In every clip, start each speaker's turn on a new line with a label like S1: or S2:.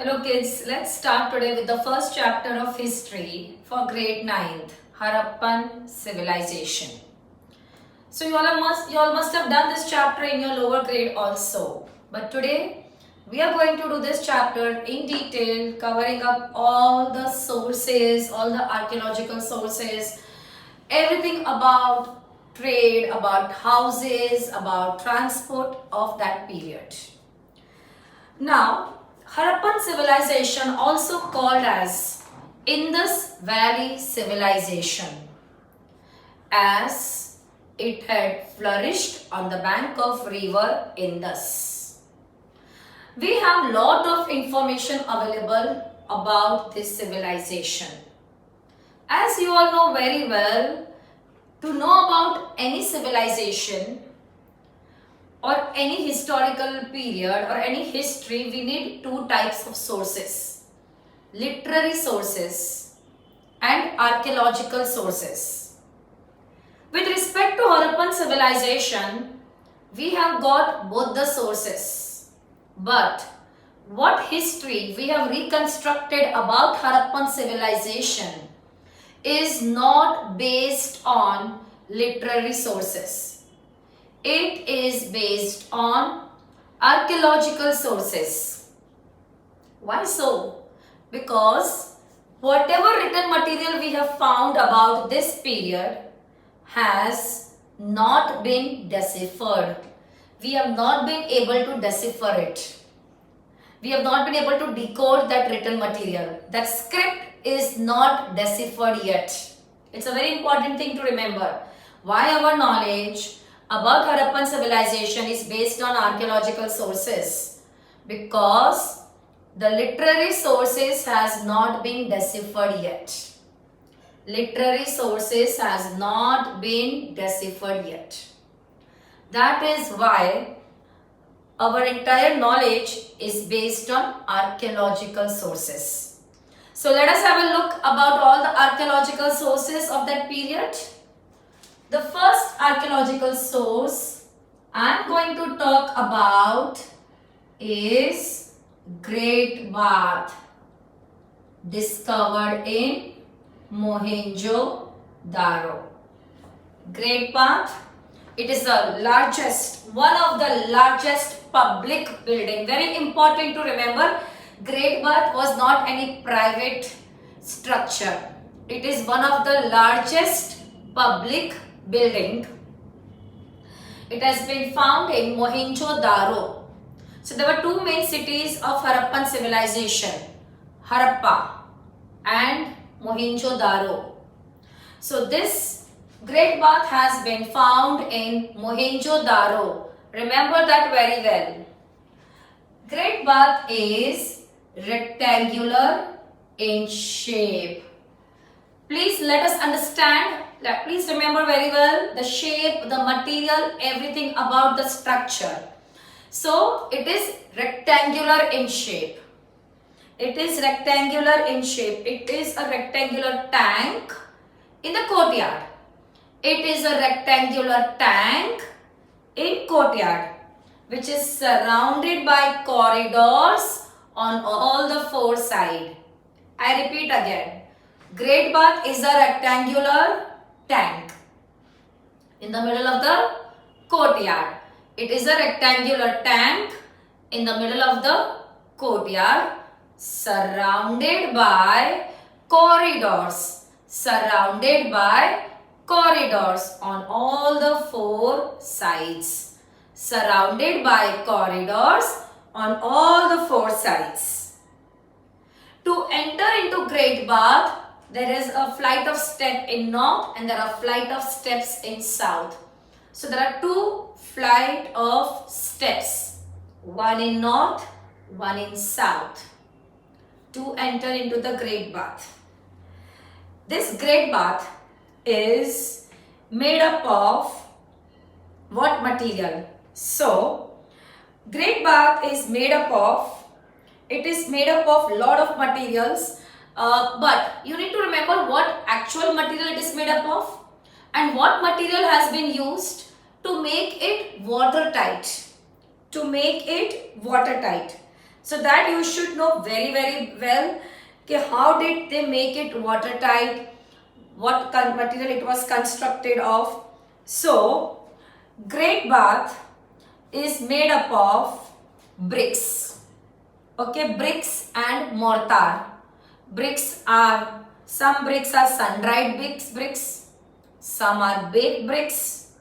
S1: Hello kids, let's start today with the first chapter of history for grade 9th, Harappan Civilization. So you all must have done this chapter in your lower grade also. But today we are going to do this chapter in detail, covering up all the sources, all the archaeological sources, everything about trade, about houses, about transport of that period. Now, Harappan civilization, also called as Indus Valley Civilization, as it had flourished on the bank of river Indus. We have lot of information available about this civilization. As you all know very well, to know about any civilization or any historical period or any history, we need two types of sources: literary sources and archaeological sources. With respect to Harappan civilization, we have got both the sources. But what history we have reconstructed about Harappan civilization is not based on literary sources. It is based on archaeological sources. Why so? Because whatever written material we have found about this period has not been deciphered. We have not been able to decipher it. We have not been able to decode that written material. That script is not deciphered yet. It's a very important thing to remember. Why our knowledge about Harappan civilization is based on archaeological sources? Because the literary sources has not been deciphered yet. Literary sources has not been deciphered yet. That is why our entire knowledge is based on archaeological sources. So let us have a look about all the archaeological sources of that period. The first archaeological source I am going to talk about is Great Bath, discovered in Mohenjo-daro. Great Bath, it is the largest, one of the largest public building. Very important to remember, Great Bath was not any private structure. It is one of the largest public building. It has been found in Mohenjo-daro. So there were two main cities of Harappan civilization, Harappa and Mohenjo-daro. So this Great Bath has been found in Mohenjo-daro. Remember that very well. Great Bath is rectangular in shape. Please let us understand. Please remember very well the shape, the material, everything about the structure. So it is rectangular in shape. It is rectangular in shape. It is a rectangular tank in the courtyard. It is a rectangular tank in courtyard which is surrounded by corridors on all the four sides. I repeat again. Great Bath is a rectangular tank in the middle of the courtyard. It is a rectangular tank in the middle of the courtyard, surrounded by corridors. Surrounded by corridors on all the four sides. Surrounded by corridors on all the four sides. To enter into Great Bath, there is a flight of steps in north and there are flight of steps in south. So there are two flight of steps, one in north, one in south, to enter into the Great Bath. This Great Bath is made up of what material? So Great Bath is made up of, it is made up of lot of materials. But you need to remember what actual material it is made up of and what material has been used to make it watertight. To make it watertight. So that you should know very well how did they make it watertight, what material it was constructed of. So Great Bath is made up of bricks. Okay, bricks and mortar. Some bricks are sun-dried bricks, some are baked bricks,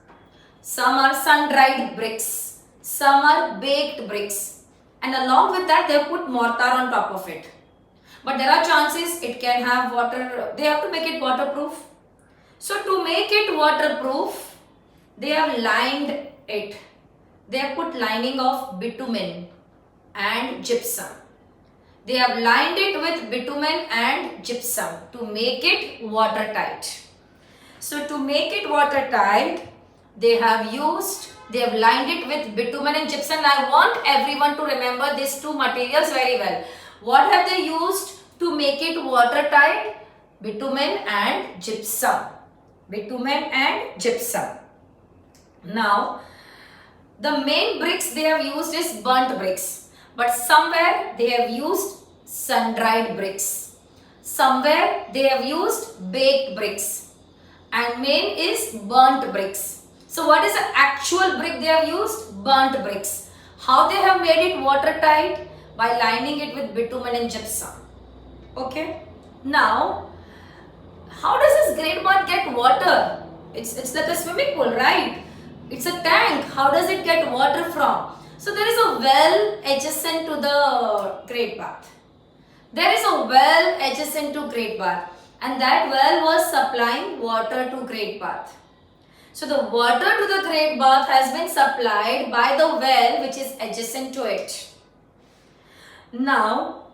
S1: some are sun-dried bricks, some are baked bricks, and along with that they put mortar on top of it. But there are chances it can have water, they have to make it waterproof. So to make it waterproof, they have lined it. They have put lining of bitumen and gypsum. They have lined it with bitumen and gypsum to make it watertight. So to make it watertight, they have lined it with bitumen and gypsum. I want everyone to remember these two materials very well. What have they used to make it watertight? Bitumen and gypsum. Bitumen and gypsum. Now, the main bricks they have used is burnt bricks. But somewhere they have used sun-dried bricks. Somewhere they have used baked bricks. And main is burnt bricks. So what is the actual brick they have used? Burnt bricks. How they have made it watertight? By lining it with bitumen and gypsum. Okay. Now, how does this Great Bath get water? It's like a swimming pool, right? It's a tank. How does it get water from? So there is a well adjacent to the Great Bath. There is a well adjacent to Great Bath, and that well was supplying water to Great Bath. So the water to the Great Bath has been supplied by the well which is adjacent to it. Now,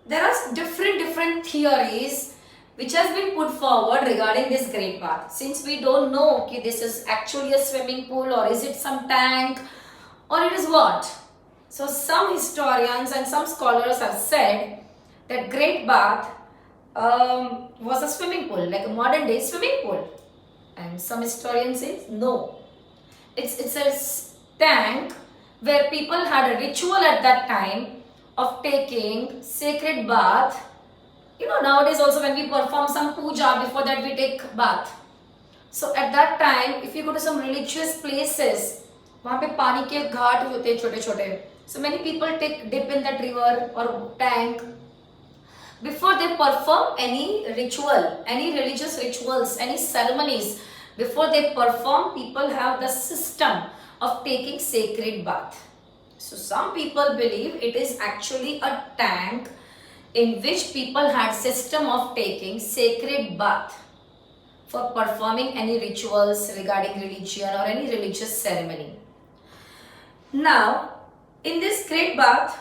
S1: there are different theories which has been put forward regarding this Great Bath. Since we don't know if this is actually a swimming pool or is it some tank or it is what. So some historians and some scholars have said that Great Bath was a swimming pool, like a modern day swimming pool. And some historians say no. It's a tank where people had a ritual at that time of taking sacred bath. You know, nowadays also when we perform some puja, before that we take bath. So at that time, if you go to some religious places, वहाँ पे पानी के घाट होते हैं छोटे-छोटे. So many people take dip in that river or tank before they perform any ritual, any religious rituals, any ceremonies. Before they perform, people have the system of taking sacred bath. So some people believe it is actually a tank in which people had system of taking sacred bath for performing any rituals regarding religion or any religious ceremony. Now, in this Great Bath,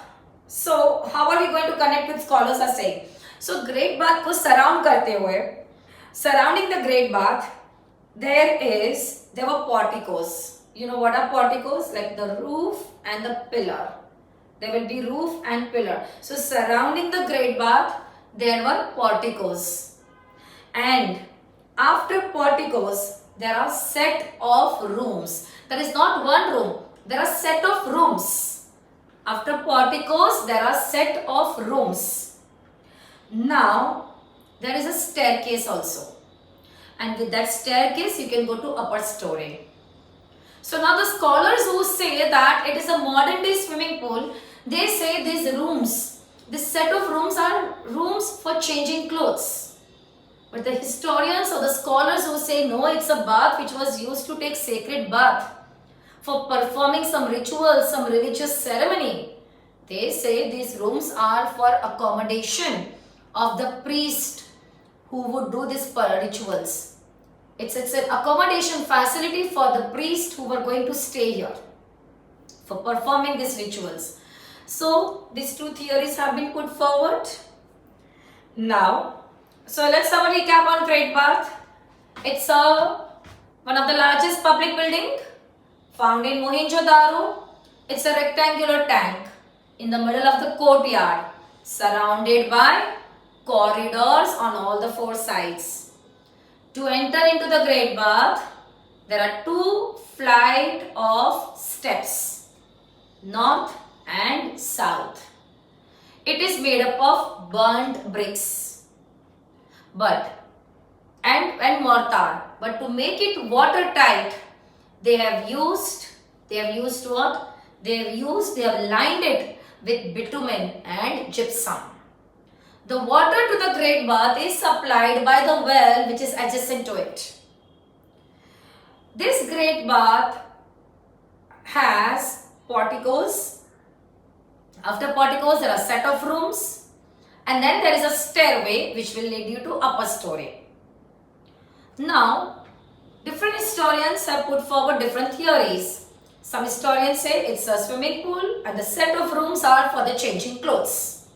S1: so how are we going to connect with scholars are saying? So Great Bath को surround करते हुए, surrounding the Great Bath, there were porticos. You know what are porticos? Like the roof and the pillar. There will be roof and pillar. So surrounding the Great Bath, there were porticos. And after porticos, there are set of rooms. There is not one room. There are set of rooms. After porticos, there are set of rooms. Now, there is a staircase also. And with that staircase, you can go to upper story. So now the scholars who say that it is a modern day swimming pool, they say these rooms, this set of rooms are rooms for changing clothes. But the historians or the scholars who say no, it's a bath which was used to take sacred bath for performing some rituals, some religious ceremony. They say these rooms are for accommodation of the priest who would do these rituals. It's an accommodation facility for the priest who were going to stay here for performing these rituals. So these two theories have been put forward. Now, so let's have a recap on Great Bath. It's one of the largest public building found in Mohenjo-daro. It's a rectangular tank in the middle of the courtyard, surrounded by corridors on all the four sides. To enter into the Great Bath, there are two flight of steps, north and south. It is made up of burnt bricks, and mortar. But to make it watertight, they have used what? They have lined it with bitumen and gypsum. The water to the great bath is supplied by the well which is adjacent to it. This great bath has porticos. After porticos, there are a set of rooms, and then there is a stairway which will lead you to upper story. Now, different historians have put forward different theories. Some historians say it's a swimming pool and the set of rooms are for the changing clothes.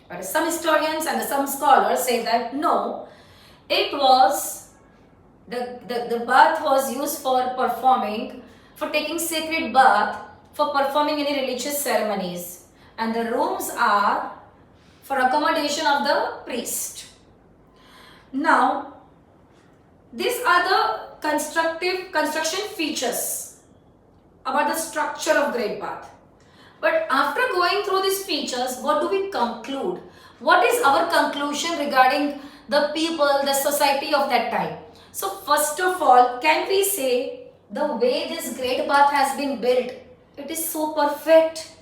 S1: But some historians and some scholars say that no, it was the bath was used for taking sacred bath, for performing any religious ceremonies, and the rooms are for accommodation of the priest. Now, these are the construction features about the structure of great bath. But after going through these features, what do we conclude? What is our conclusion regarding the people, the society of that time? So first of all, can we say the way this great bath has been built, it is so perfect,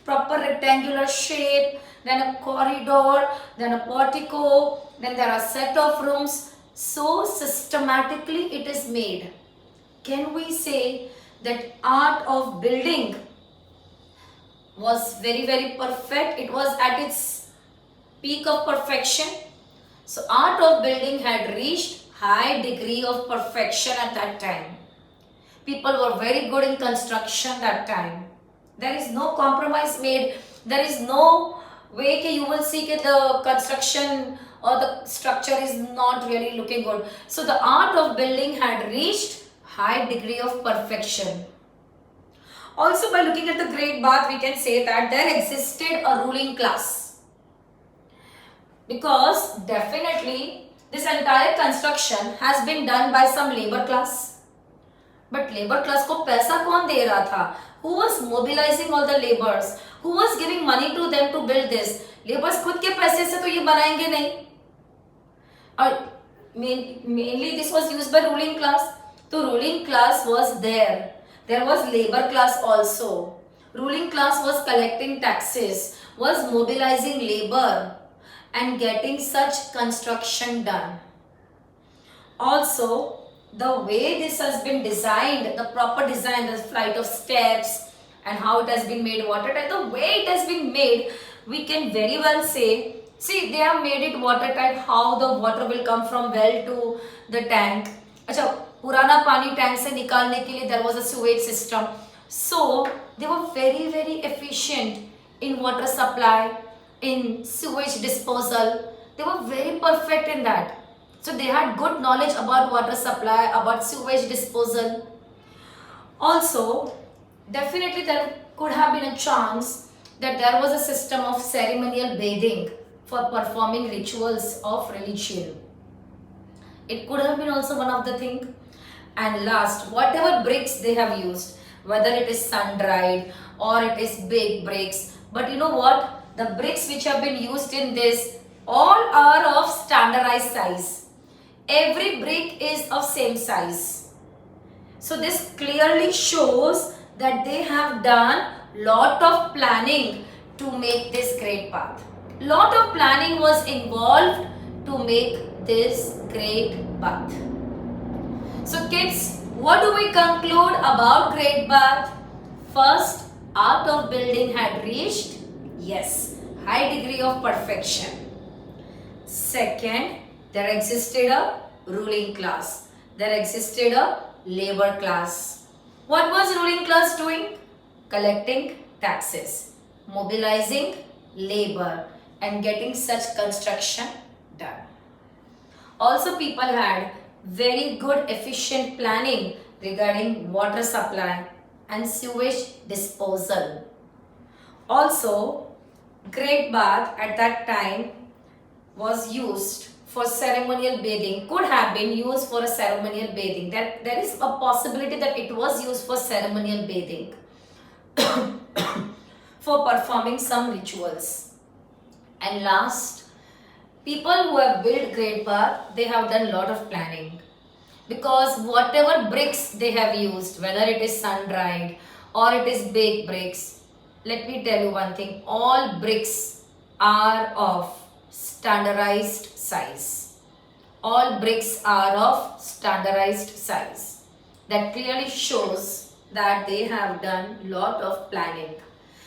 S1: proper rectangular shape, then a corridor, then a portico, then there are set of rooms, so systematically it is made. Can we say that art of building was very, very perfect? It was at its peak of perfection. So art of building had reached high degree of perfection at that time. People were very good in construction that time. There is no compromise made. There is no way that you will see that the construction or the structure is not really looking good. So the art of building had reached high degree of perfection. Also, by looking at the great bath, we can say that there existed a ruling class, because definitely this entire construction has been done by some labor class. But labor class को पैसा कौन दे रहा था? Who was mobilizing all the laborers? Who was giving money to them to build this? Laborers खुद के पैसे से तो ये बनाएंगे नहीं. और mainly this was used by ruling class. So ruling class was there. There was labor class also. Ruling class was collecting taxes, was mobilizing labor and getting such construction done. Also, the way this has been designed, the proper design, the flight of steps and how it has been made watertight, the way it has been made, we can very well say, see, they have made it watertight, how the water will come from well to the tank. अच्छा, पुराना पानी tank से निकालने के लिए there was a sewage system. So they were very, very efficient in water supply, in sewage disposal. They were very perfect in that. So they had good knowledge about water supply, about sewage disposal. Also, definitely there could have been a chance that there was a system of ceremonial bathing for performing rituals of religion. It could have been also one of the things. And last, whatever bricks they have used, whether it is sun-dried or it is baked bricks, but you know what? The bricks which have been used in this, all are of standardized size. Every brick is of same size. So this clearly shows that they have done lot of planning to make this great bath. Lot of planning was involved to make this great bath. So kids, what do we conclude about great bath? First, art of building had reached, yes, high degree of perfection. Second, there existed a ruling class. There existed a labor class. What was ruling class doing? Collecting taxes, mobilizing labor and getting such construction done. Also, people had very good efficient planning regarding water supply and sewage disposal. Also, great bath at that time was used for ceremonial bathing, could have been used for a ceremonial bathing. That there is a possibility that it was used for ceremonial bathing for performing some rituals. And last, people who have built Great Bath, they have done lot of planning, because whatever bricks they have used, whether it is sun-dried or it is baked bricks, let me tell you one thing, all bricks are of standardized size. All bricks are of standardized size. That clearly shows that they have done lot of planning.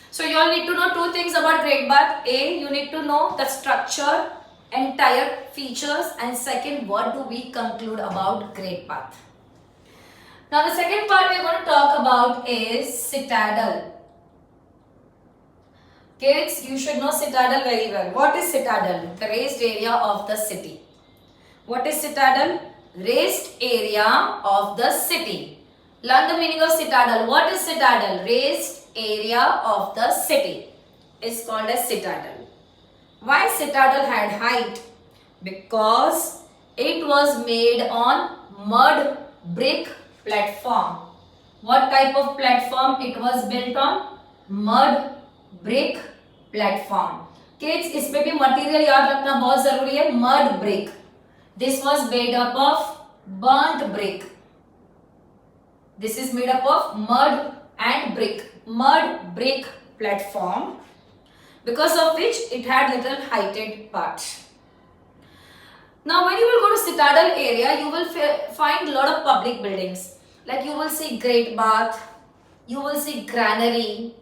S1: So you all need to know two things about Great Bath. A, you need to know the structure, entire features, and second, what do we conclude about Great Bath. Now the second part we are going to talk about is citadel. Kids, you should know citadel very well. What is citadel? The raised area of the city. What is citadel? Raised area of the city. Learn the meaning of citadel. What is citadel? Raised area of the city is called as citadel. Why citadel had height? Because it was made on mud brick platform. What type of platform it was built on? Mud brick platform. Kids, इसमें भी material याद रखना बहुत जरूरी है. Mud brick. This was made up of burnt brick. This is made up of mud and brick. Mud brick platform, because of which it had little heighted part. Now when you will go to citadel area, you will find a lot of public buildings. Like you will see Great Bath, you will see granary,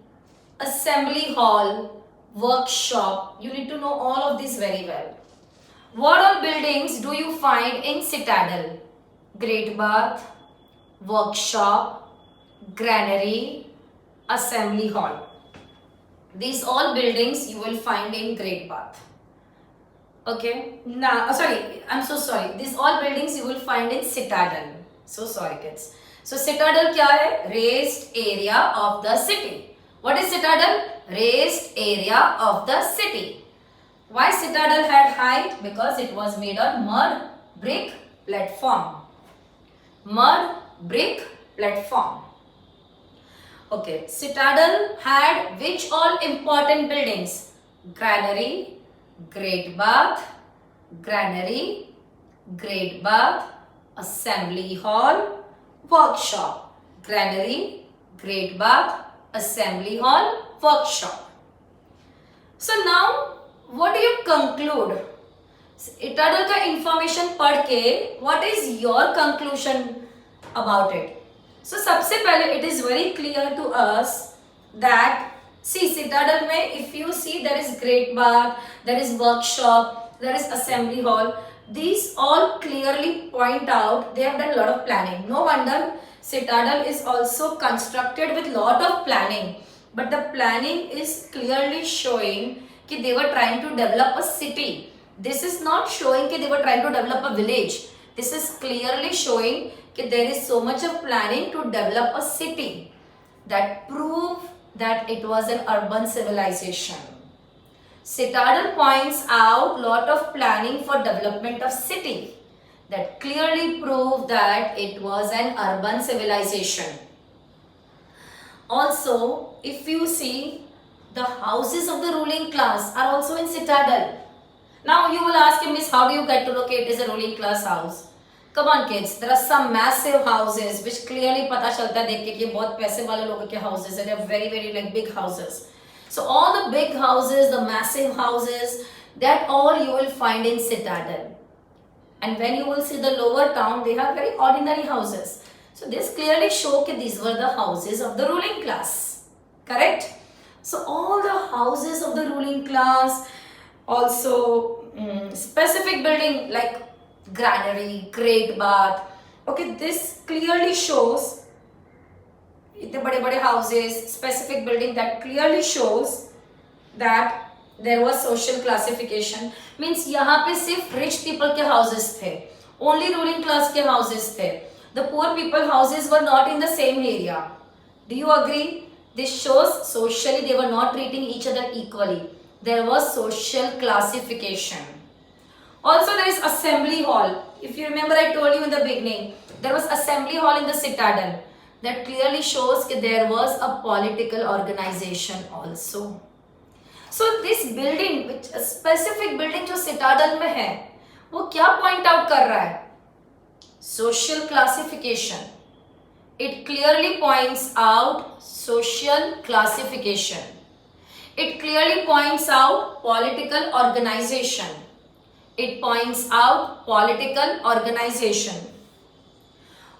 S1: assembly hall, workshop. You need to know all of this very well. What all buildings do you find in citadel? Great Bath, workshop, granary, assembly hall. These all buildings you will find in Great Bath. Okay, now I'm so sorry. These all buildings you will find in citadel. So sorry kids. So citadel क्या है? Raised area of the city. What is citadel? Raised area of the city. Why citadel had height? Because it was made on mud brick platform. Mud brick platform. Okay, citadel had which all important buildings? Granary, Great Bath, granary, Great Bath, assembly hall, workshop. Granary, Great Bath, assembly hall, workshop. So now what do you conclude? Citadel का information पढ़ के what is your conclusion about it? So सबसे पहले it is very clear to us that see citadel में if you see there is Great Bath, there is workshop, there is assembly hall. These all clearly point out they have done a lot of planning. No wonder citadel is also constructed with lot of planning. But the planning is clearly showing that they were trying to develop a city. This is not showing that they were trying to develop a village. This is clearly showing that there is so much of planning to develop a city. That prove that it was an urban civilization. Citadel points out lot of planning for development of city. That clearly prove that it was an urban civilization. Also, if you see, the houses of the ruling class are also in citadel. Now you will ask me, Miss, how do you get to locate it is a ruling class house? Come on kids, there are some massive houses which clearly पता चलता है देख के कि बहुत पैसे वाले लोगों के houses and they are very like big houses. So all the big houses, the massive houses, that all you will find in citadel. And when you will see the lower town, they have very ordinary houses. So this clearly show that these were the houses of the ruling class. Correct? So all the houses of the ruling class, also specific building like granary, Great Bath. Okay, this clearly shows इतने बड़े-बड़े houses, specific building that clearly shows that there was social classification. Means यहाँ पे सिर्फ rich people के houses थे, only ruling class के houses थे. The poor people houses were not in the same area. Do you agree? This shows socially they were not treating each other equally. There was social classification. Also there is assembly hall. If you remember I told you in the beginning, there was assembly hall in the citadel. That clearly shows that there was a political organization also. So this building which a specific building जो citadel में है वो क्या point out कर रहा है? Social classification. It clearly points out social classification. It clearly points out political organization. It points out political organization.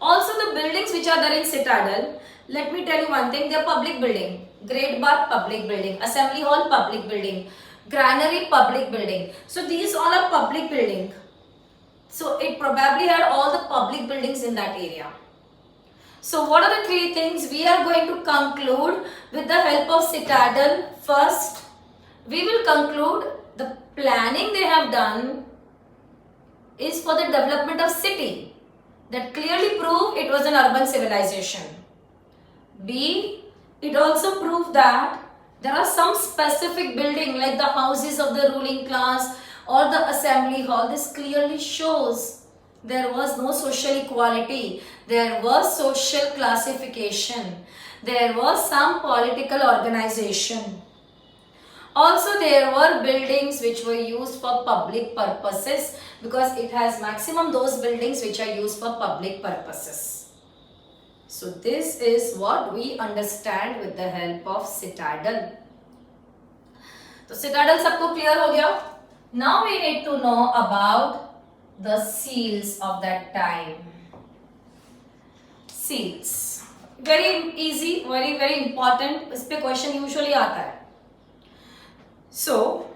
S1: Also the buildings which are there in Citadel, let me tell you one thing, they are public building. Great Bath public building, Assembly Hall public building, Granary public building. So these all are public building. So it probably had all the public buildings in that area. So what are the three things we are going to conclude with the help of Citadel? First, we will conclude the planning they have done is for the development of city. That clearly prove it was an urban civilization. B, it also proved that there are some specific building like the houses of the ruling class or the assembly hall. This clearly shows there was no social equality. There was social classification. There was some political organization. Also, there were buildings which were used for public purposes because it has maximum those buildings which are used for public purposes. So, this is what we understand with the help of Citadel. So, Citadel सबको clear हो गया? Now we need to know about the seals of that time. Seals. Very easy, very important. इस पे question usually आता है. So,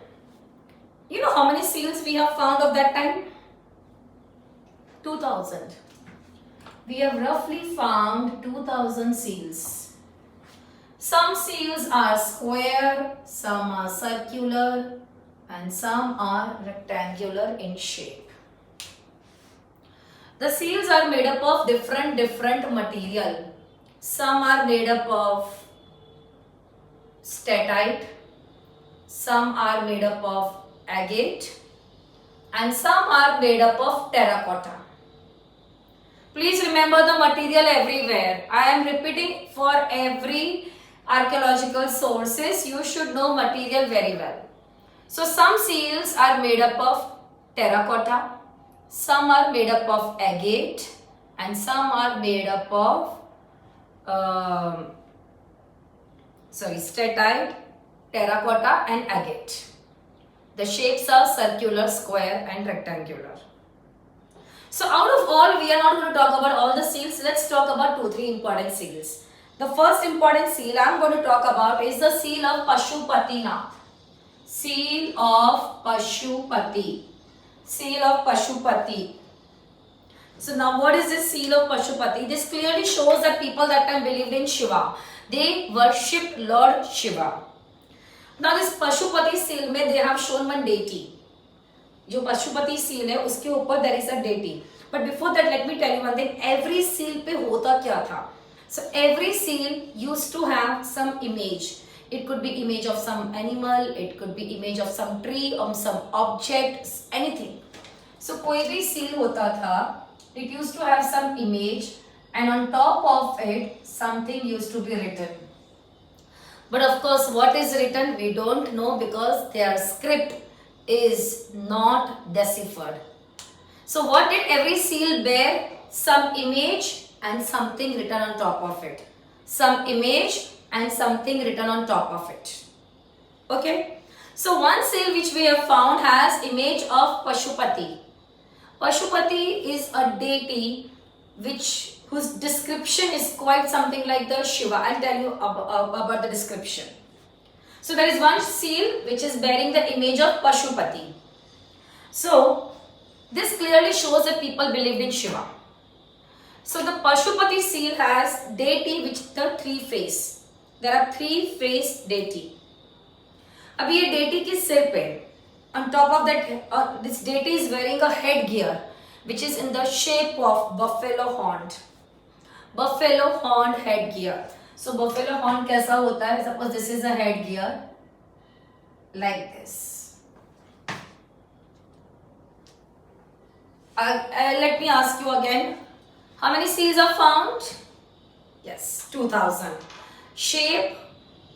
S1: you know how many seals we have found of that time? 2000. We have roughly found 2000 seals. Some seals are square, some are circular, and some are rectangular in shape. The seals are made up of different material. Some are made up of statite, some are made up of agate, and some are made up of terracotta. Please remember the material everywhere. I am repeating for every archaeological sources. You should know material very well. So some seals are made up of terracotta, some are made up of agate, and some are made up of statite, terracotta and agate. The shapes are circular, square and rectangular. So out of all, we are not going to talk about all the seals. Let's talk about 2-3 important seals. The first important seal I am going to talk about is the seal of Pashupatinath. Seal of Pashupati. Seal of Pashupati. So now what is this seal of Pashupati? This clearly shows that people that time believed in Shiva. They worshipped Lord Shiva. Now this Pashupati seal में they have shown one deity. जो Pashupati seal है उसके ऊपर there is a deity. But before that let me tell you one thing. Every seal पे होता क्या था? So every seal used to have some image. It could be image of some animal, it could be image of some tree, or some object, anything. So कोई भी seal होता था, it used to have some image, and on top of it something used to be written. But of course what is written we don't know because their script is not deciphered. So what did every seal bear? Some image and something written on top of it. Some image and something written on top of it. Okay. So one seal which we have found has image of Pashupati. Pashupati is a deity whose description is quite something like the Shiva. I'll tell you about the description. So there is one seal which is bearing the image of Pashupati. So this clearly shows that people believed in Shiva. So the Pashupati seal has deity with the 3 face. There are 3 face deity. अभी ये deity के सिर पे, on top of that, this deity is wearing a headgear which is in the shape of buffalo horn. Buffalo horn headgear. So buffalo horn कैसा होता है? Suppose this is a headgear like this. Let me ask you again. How many seals are found? Yes, 2000. Shape,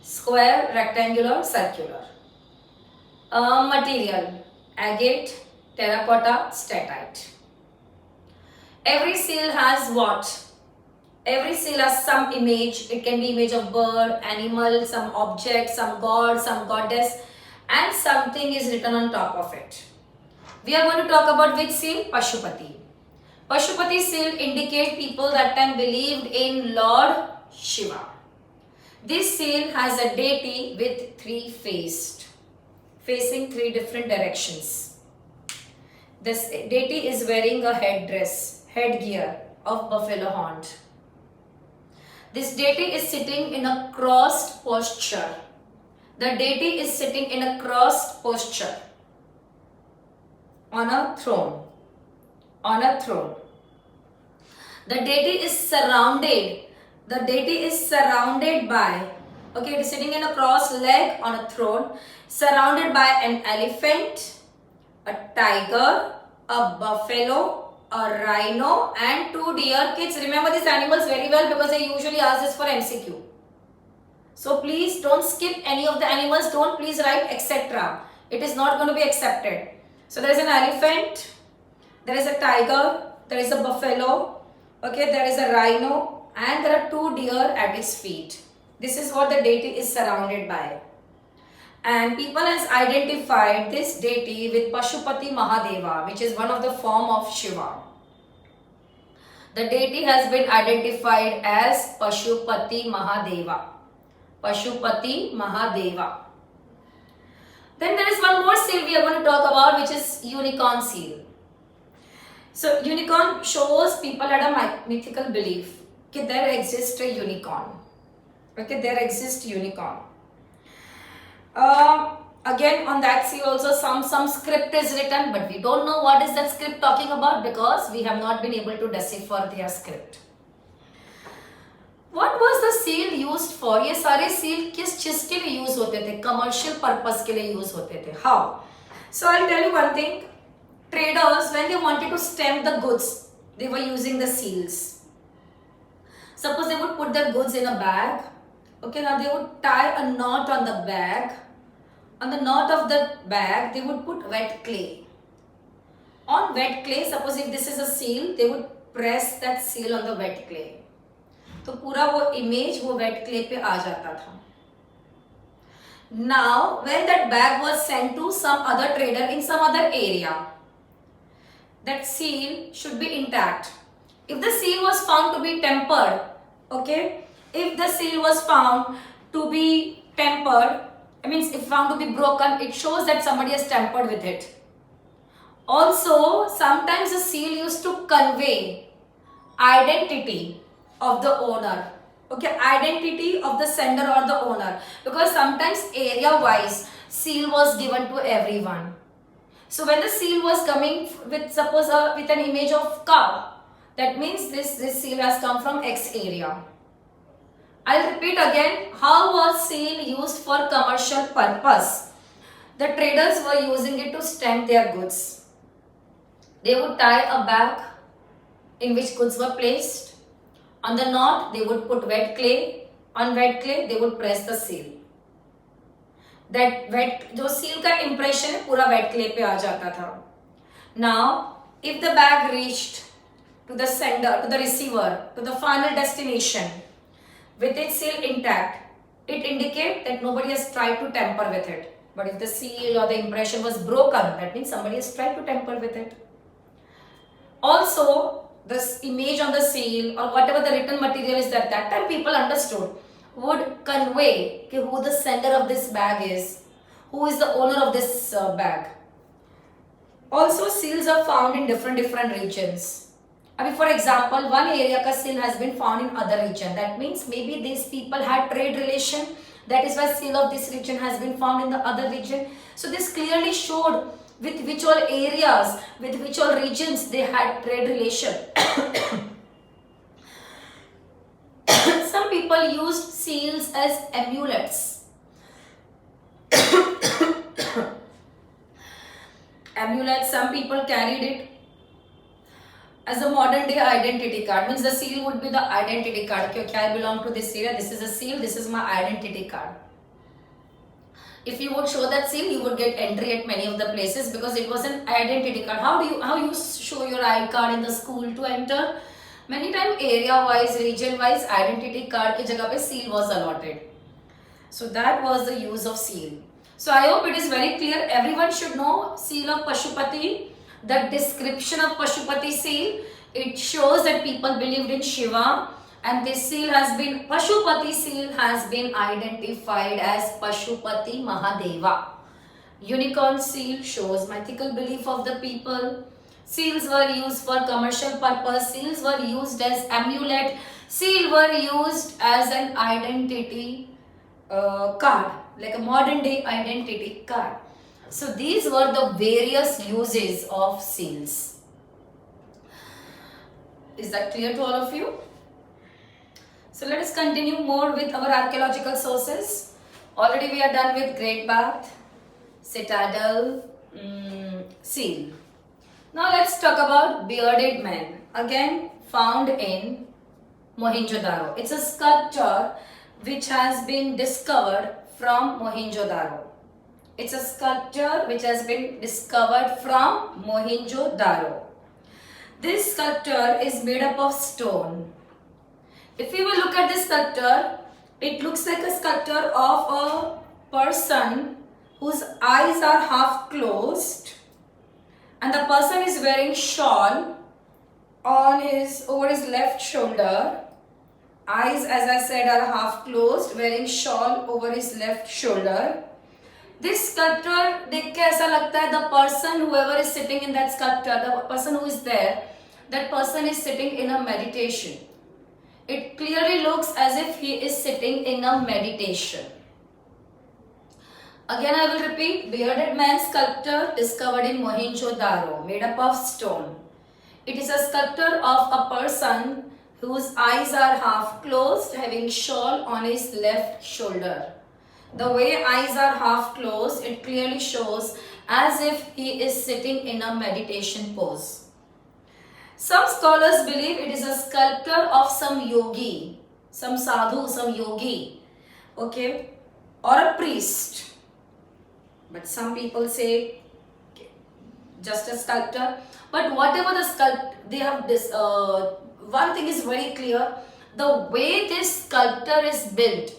S1: square, rectangular, circular. Material: agate, terracotta, statite. Every seal has what? Every seal has some image. It can be image of bird, animal, some object, some god, some goddess, and something is written on top of it. We are going to talk about which seal? Pashupati. Pashupati seal indicate people that time believed in Lord Shiva. This seal has a deity with three faced, facing three different directions. This deity is wearing a headgear of buffalo horn. This deity is sitting in a crossed posture. The deity is sitting in a crossed posture on a throne. On a throne. The deity is surrounded. The deity is surrounded by, okay, it is sitting in a crossed leg on a throne, surrounded by an elephant, a tiger, a buffalo, a rhino, and two deer. Kids, remember these animals very well because they usually ask this for MCQ. So please don't skip any of the animals. Don't please write etc. It is not going to be accepted. So there is an elephant, there is a tiger, there is a buffalo, okay, there is a rhino, and there are two deer at its feet. This is what the deity is surrounded by. And people has identified this deity with Pashupati Mahadeva, which is one of the form of Shiva. The deity has been identified as Pashupati Mahadeva. Pashupati Mahadeva. Then there is one more seal we are going to talk about, which is unicorn seal. So unicorn shows people had a mythical belief that there exists a unicorn. Okay, there exists unicorn. Again on that seal also some script is written, but we don't know what is that script talking about because we have not been able to decipher their script. What was the seal used for? ये सारे seal किस चीज के लिए use होते थे? Commercial purpose के लिए use होते थे. How? So I'll tell you one thing. Traders, when they wanted to stamp the goods, they were using the seals. Suppose they would put their goods in a bag. Okay, now they would tie a knot on the bag. On the knot of the bag, they would put wet clay. On wet clay, suppose if this is a seal, they would press that seal on the wet clay. तो पूरा वो image वो wet clay पे आ जाता था. Now, when that bag was sent to some other trader in some other area, that seal should be intact. If the seal was found to be tempered, okay, if the seal was found to be tempered, I mean if found to be broken, it shows that somebody has tampered with it. Also, sometimes the seal used to convey identity of the owner, okay, identity of the sender or the owner, because sometimes area wise seal was given to everyone. So when the seal was coming with suppose with an image of cow, that means this seal has come from X area. I'll repeat again, how was seal used for commercial purpose? The traders were using it to stamp their goods. They would tie a bag in which goods were placed. On the knot, they would put wet clay. On wet clay, they would press the seal. That wet, जो seal का impression है पूरा wet clay पे आ जाता था. Now, if the bag reached to the sender, to the receiver, to the final destination, with its seal intact, it indicates that nobody has tried to tamper with it. But if the seal or the impression was broken, that means somebody has tried to tamper with it. Also, this image on the seal or whatever the written material is that time people understood would convey who the sender of this bag is, who is the owner of this bag. Also, seals are found in different regions. I mean, for example, one area ka seal has been found in other region. That means maybe these people had trade relation. That is why seal of this region has been found in the other region. So this clearly showed with which all areas, with which all regions they had trade relation. Some people used seals as amulets. Amulets, some people carried it as a modern day identity card. Means the seal would be the identity card. Okay, I belong to this area, this is a seal, this is my identity card. If you would show that seal, you would get entry at many of the places because it was an identity card. How you show your ID card in the school to enter? Many times area wise, region wise, identity card के जगह पे seal was allotted. So that was the use of seal. So I hope it is very clear. Everyone should know seal of Pashupati. The description of Pashupati seal. It shows that people believed in Shiva, and this seal has been, Pashupati seal has been identified as Pashupati Mahadeva. Unicorn seal shows mythical belief of the people. Seals were used for commercial purpose. Seals were used as amulet. Seal were used as an identity card, like a modern day identity card. So these were the various uses of seals. Is that clear to all of you? So let us continue more with our archaeological sources. Already we are done with Great Bath, Citadel, seal. Now let's talk about bearded men. Again found in Mohenjo-daro. It's a sculpture which has been discovered from Mohenjo-daro. It's a sculpture which has been discovered from Mohenjo-daro. This sculpture is made up of stone. If you will look at this sculpture, it looks like a sculpture of a person whose eyes are half closed, and the person is wearing shawl on over his left shoulder. Eyes, as I said, are half closed, wearing shawl over his left shoulder. This sculpture, देख के ऐसा लगता है the person, whoever is sitting in that sculpture, the person who is there, that person is sitting in a meditation. It clearly looks as if he is sitting in a meditation. Again I will repeat, bearded man sculpture discovered in Mohenjo-daro, made up of stone. It is a sculpture of a person whose eyes are half closed, having shawl on his left shoulder. The way eyes are half closed, it clearly shows as if he is sitting in a meditation pose. Some scholars believe it is a sculpture of some yogi, some sadhu, some yogi, okay, or a priest. But some people say just a sculptor. But whatever the sculpture, they have this, one thing is very clear, the way this sculpture is built,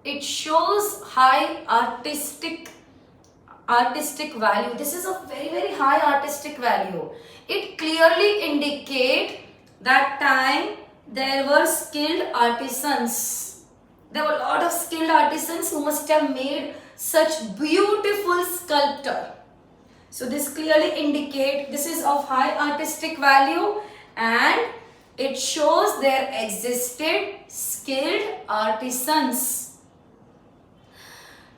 S1: it shows high artistic value. This is a very, very high artistic value. It clearly indicates that time there were skilled artisans. There were a lot of skilled artisans who must have made such beautiful sculpture. So this clearly indicates this is of high artistic value, and it shows there existed skilled artisans.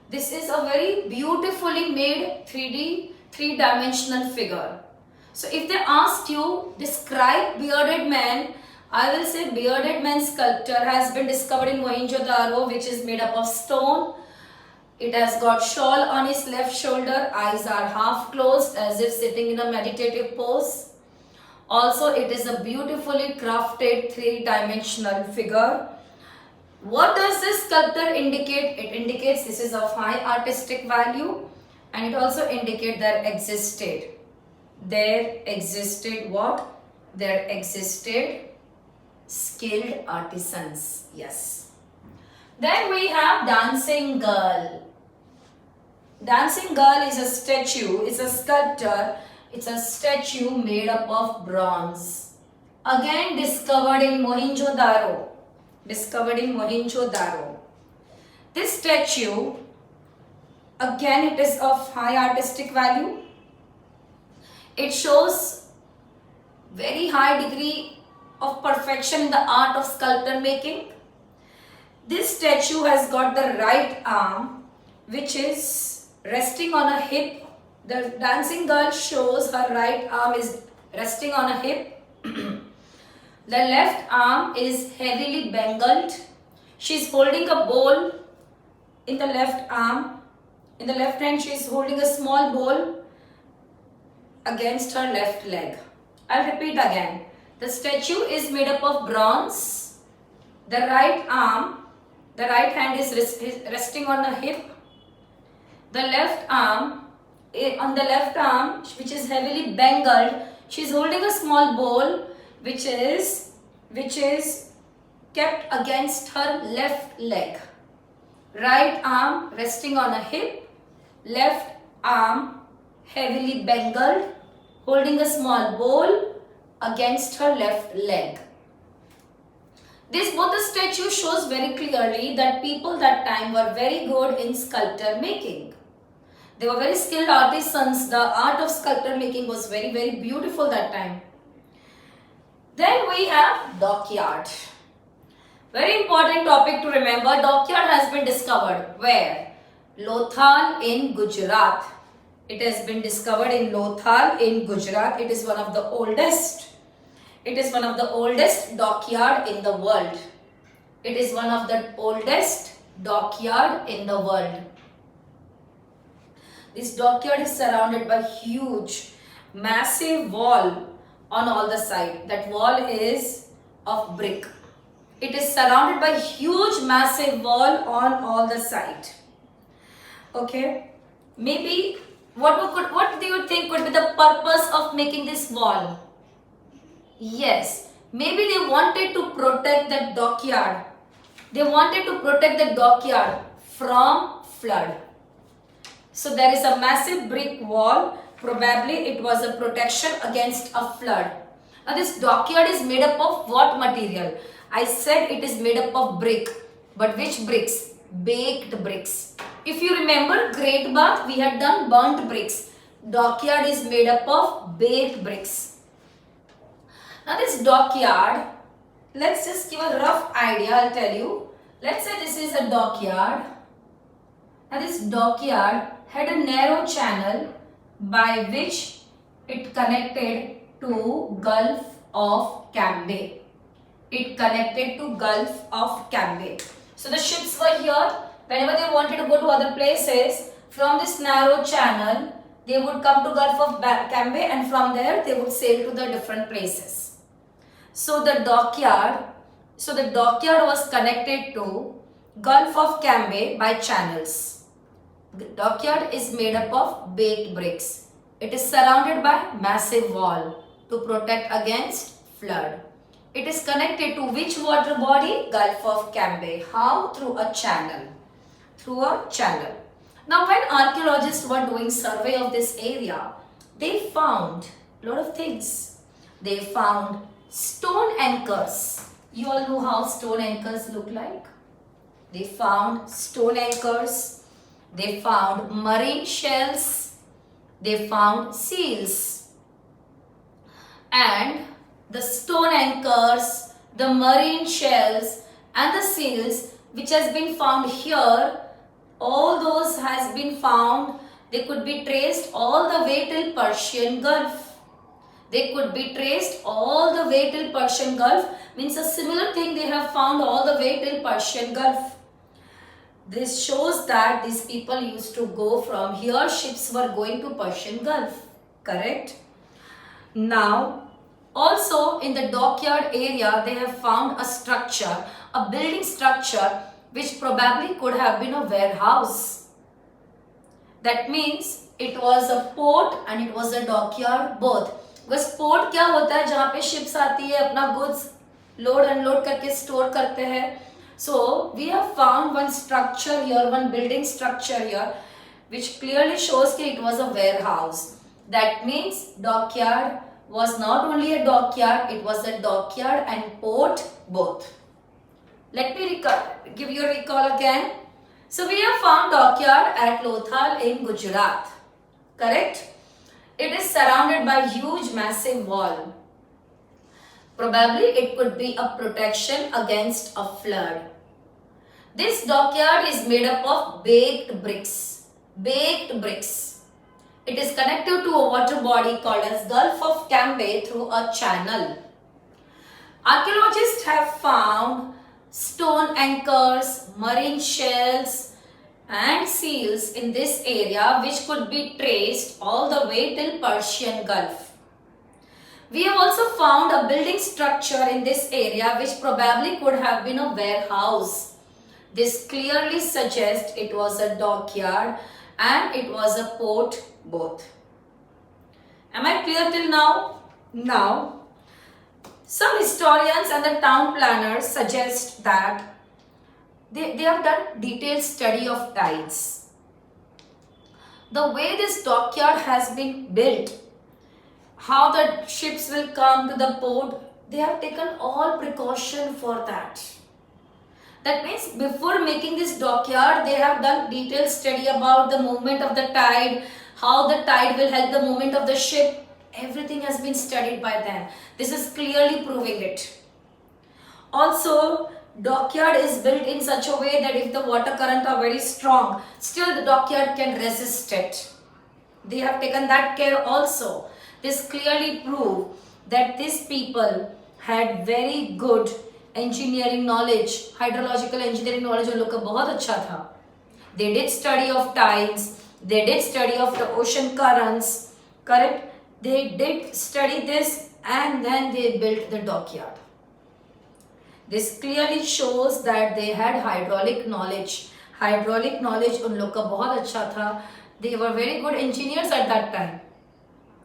S1: This is a very beautifully made 3D, three-dimensional figure. So if they asked you, describe bearded man, I will say bearded man sculpture has been discovered in Mohenjo-daro, which is made up of stone. It has got shawl on his left shoulder, eyes are half closed as if sitting in a meditative pose. Also, it is a beautifully crafted 3-dimensional figure. What does this sculpture indicate? It indicates this is of high artistic value, and it also indicates there existed what? There existed skilled artisans. Yes. Then we have dancing girl. Dancing girl is a statue, it's a sculpture, it's a statue made up of bronze. Again discovered in Mohenjo-daro. This statue, again it is of high artistic value. It shows very high degree of perfection in the art of sculpture making. This statue has got the right arm which is resting on a hip. The dancing girl shows her right arm is resting on a hip. The left arm is heavily bengaled. She is holding a bowl in the left arm. In the left hand she is holding a small bowl against her left leg. I'll repeat again. The statue is made up of bronze. The right arm, the right hand is resting on a hip. The left arm, on the left arm, which is heavily bengaled, she is holding a small bowl which is kept against her left leg. Right arm resting on a hip, left arm heavily bengaled, holding a small bowl against her left leg. This both the statue shows very clearly that people that time were very good in sculpture making. They were very skilled artisans. The art of sculpture making was very, very beautiful that time. Then we have dockyard. Very important topic to remember. Dockyard has been discovered where? Lothal in Gujarat. It has been discovered in Lothal in Gujarat. It is one of the oldest. It is one of the oldest dockyard in the world. It is one of the oldest dockyard in the world. This dockyard is surrounded by huge, massive wall on all the sides. That wall is of brick. It is surrounded by huge, massive wall on all the sides. Okay. Maybe what do you think could be the purpose of making this wall? Yes, maybe they wanted to protect the dockyard. They wanted to protect the dockyard from flood. So there is a massive brick wall. Probably it was a protection against a flood. Now this dockyard is made up of what material? I said it is made up of brick. But which bricks? Baked bricks. If you remember Great Bath, we had done burnt bricks. Dockyard is made up of baked bricks. Now this dockyard, let's just give a rough idea, I'll tell you. Let's say this is a dockyard. Now this dockyard had a narrow channel by which it connected to Gulf of Cambay. It connected to Gulf of Cambay. So the ships were here. Whenever they wanted to go to other places, from this narrow channel, they would come to Gulf of Cambay, and from there they would sail to the different places. So the dockyard was connected to Gulf of Cambay by channels. The dockyard is made up of baked bricks. It is surrounded by massive wall to protect against flood. It is connected to which water body? Gulf of Cambay. How? Through a channel. Through a channel. Now when archaeologists were doing survey of this area, they found a lot of things. They found stone anchors. You all know how stone anchors look like. They found stone anchors. They found marine shells. They found seals. And the stone anchors, the marine shells and the seals which has been found here, all those has been found, they could be traced all the way till Persian Gulf. They could be traced all the way till Persian Gulf, means a similar thing they have found all the way till Persian Gulf. This shows that these people used to go from here, ships were going to Persian Gulf, correct? Now, also in the dockyard area, they have found a structure, a building structure, which probably could have been a warehouse. That means it was a port and it was a dockyard both. Because port क्या होता है जहाँ पे ships आती है अपना goods load unload करके store करते हैं. So we have found one structure here, one building structure here, which clearly shows that it was a warehouse. That means dockyard was not only a dockyard, it was a dockyard and port both. Let me give you a recall again. So we have found dockyard at Lothal in Gujarat, correct? It is surrounded by huge massive wall. Probably it could be a protection against a flood. This dockyard is made up of baked bricks. Baked bricks. It is connected to a water body called as Gulf of Cambay through a channel. Archaeologists have found stone anchors, marine shells and seals in this area which could be traced all the way till Persian Gulf. We have also found a building structure in this area which probably could have been a warehouse. This clearly suggests it was a dockyard and it was a port both. Am I clear till now? Now, some historians and the town planners suggest that they have done detailed study of tides. The way this dockyard has been built, how the ships will come to the port, they have taken all precaution for that. That means before making this dockyard, they have done detailed study about the movement of the tide, how the tide will help the movement of the ship. Everything has been studied by them. This is clearly proving it. Also, dockyard is built in such a way that if the water current are very strong, still the dockyard can resist it. They have taken that care also. This clearly proves that these people had very good engineering knowledge, hydrological engineering knowledge उन लोग का बहुत अच्छा था. They did study of tides, they did study of the ocean currents, correct? They did study this and then they built the dockyard. This clearly shows that they had hydraulic knowledge. Hydraulic knowledge उन लोग का बहुत अच्छा था. They were very good engineers at that time.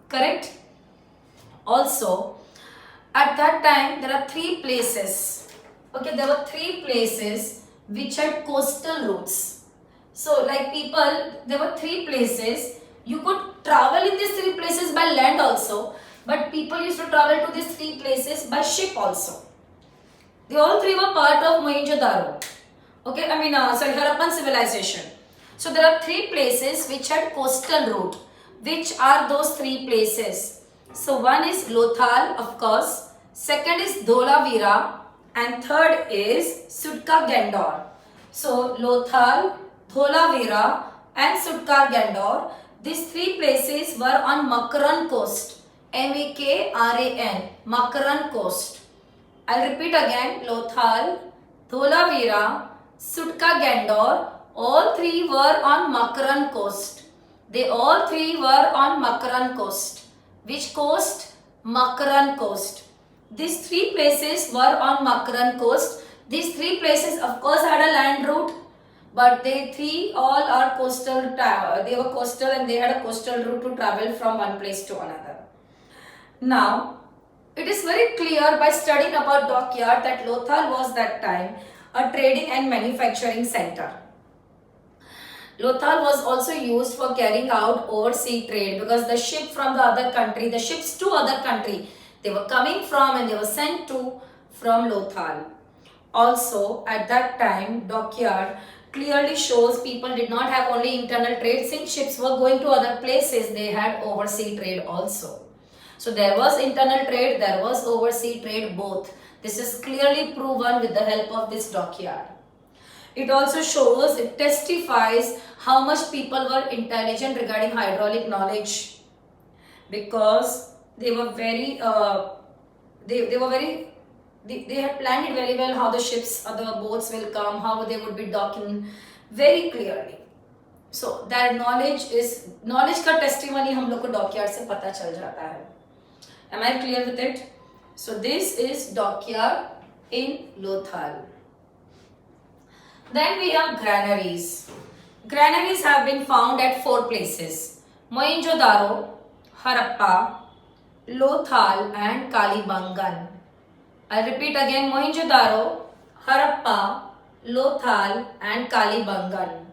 S1: Correct? Also, at that time there are three places. Okay, there were three places which had coastal routes. So, like people, there were three places. You could travel in these three places by land also, but people used to travel to these three places by ship also. They all three were part of Mohenjo-daro. Okay, Harappan civilization. So there are three places which had coastal route. Which are those three places? So one is Lothal, of course. Second is Dholavira, and third is Sutka Gandor. So Lothal, Dholavira, and Sutka Gandor. These three places were on Makaran coast. M-A-K-R-A-N, Makaran coast. I'll repeat again. Lothal, Dholavira, Sutka Gandor. All three were on Makaran coast. They all three were on Makaran coast. Which coast? Makaran coast. These three places were on Makaran coast. These three places of course had a land route, but they three all are coastal. They were coastal and they had a coastal route to travel from one place to another. Now, it is very clear by studying about dockyard that Lothal was that time a trading and manufacturing center. Lothal was also used for carrying out overseas trade because the ship from the other country, the ships to other country, they were coming from and they were sent to from Lothal. Also, at that time, dockyard clearly shows people did not have only internal trade. Since ships were going to other places, they had overseas trade also. So there was internal trade, there was overseas trade both. This is clearly proven with the help of this dockyard. It also shows, it testifies how much people were intelligent regarding hydraulic knowledge, because they were very, they had planned it very well how the ships or the boats will come, how they would be docking very clearly. So their knowledge का testimony हम लोग को dockyard से पता चल जाता है. Am I clear with it? So this is dockyard in Lothal. Then we have granaries. Granaries have been found at four places: Mohenjo-daro, Harappa, Lothal and Kalibangan. I'll repeat again: Mohenjo-daro, Harappa, Lothal and Kalibangan.